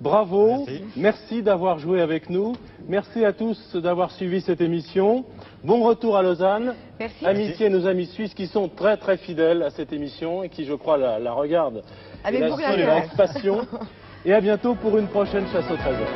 Bravo, Merci. merci d'avoir joué avec nous. Merci à tous d'avoir suivi cette émission. Bon retour à Lausanne. Merci. Amitié à nos amis suisses qui sont très très fidèles à cette émission et qui, je crois, la regardent Avec et la beaucoup suivent d'intérêt. avec passion. Et à bientôt pour une prochaine chasse au trésor.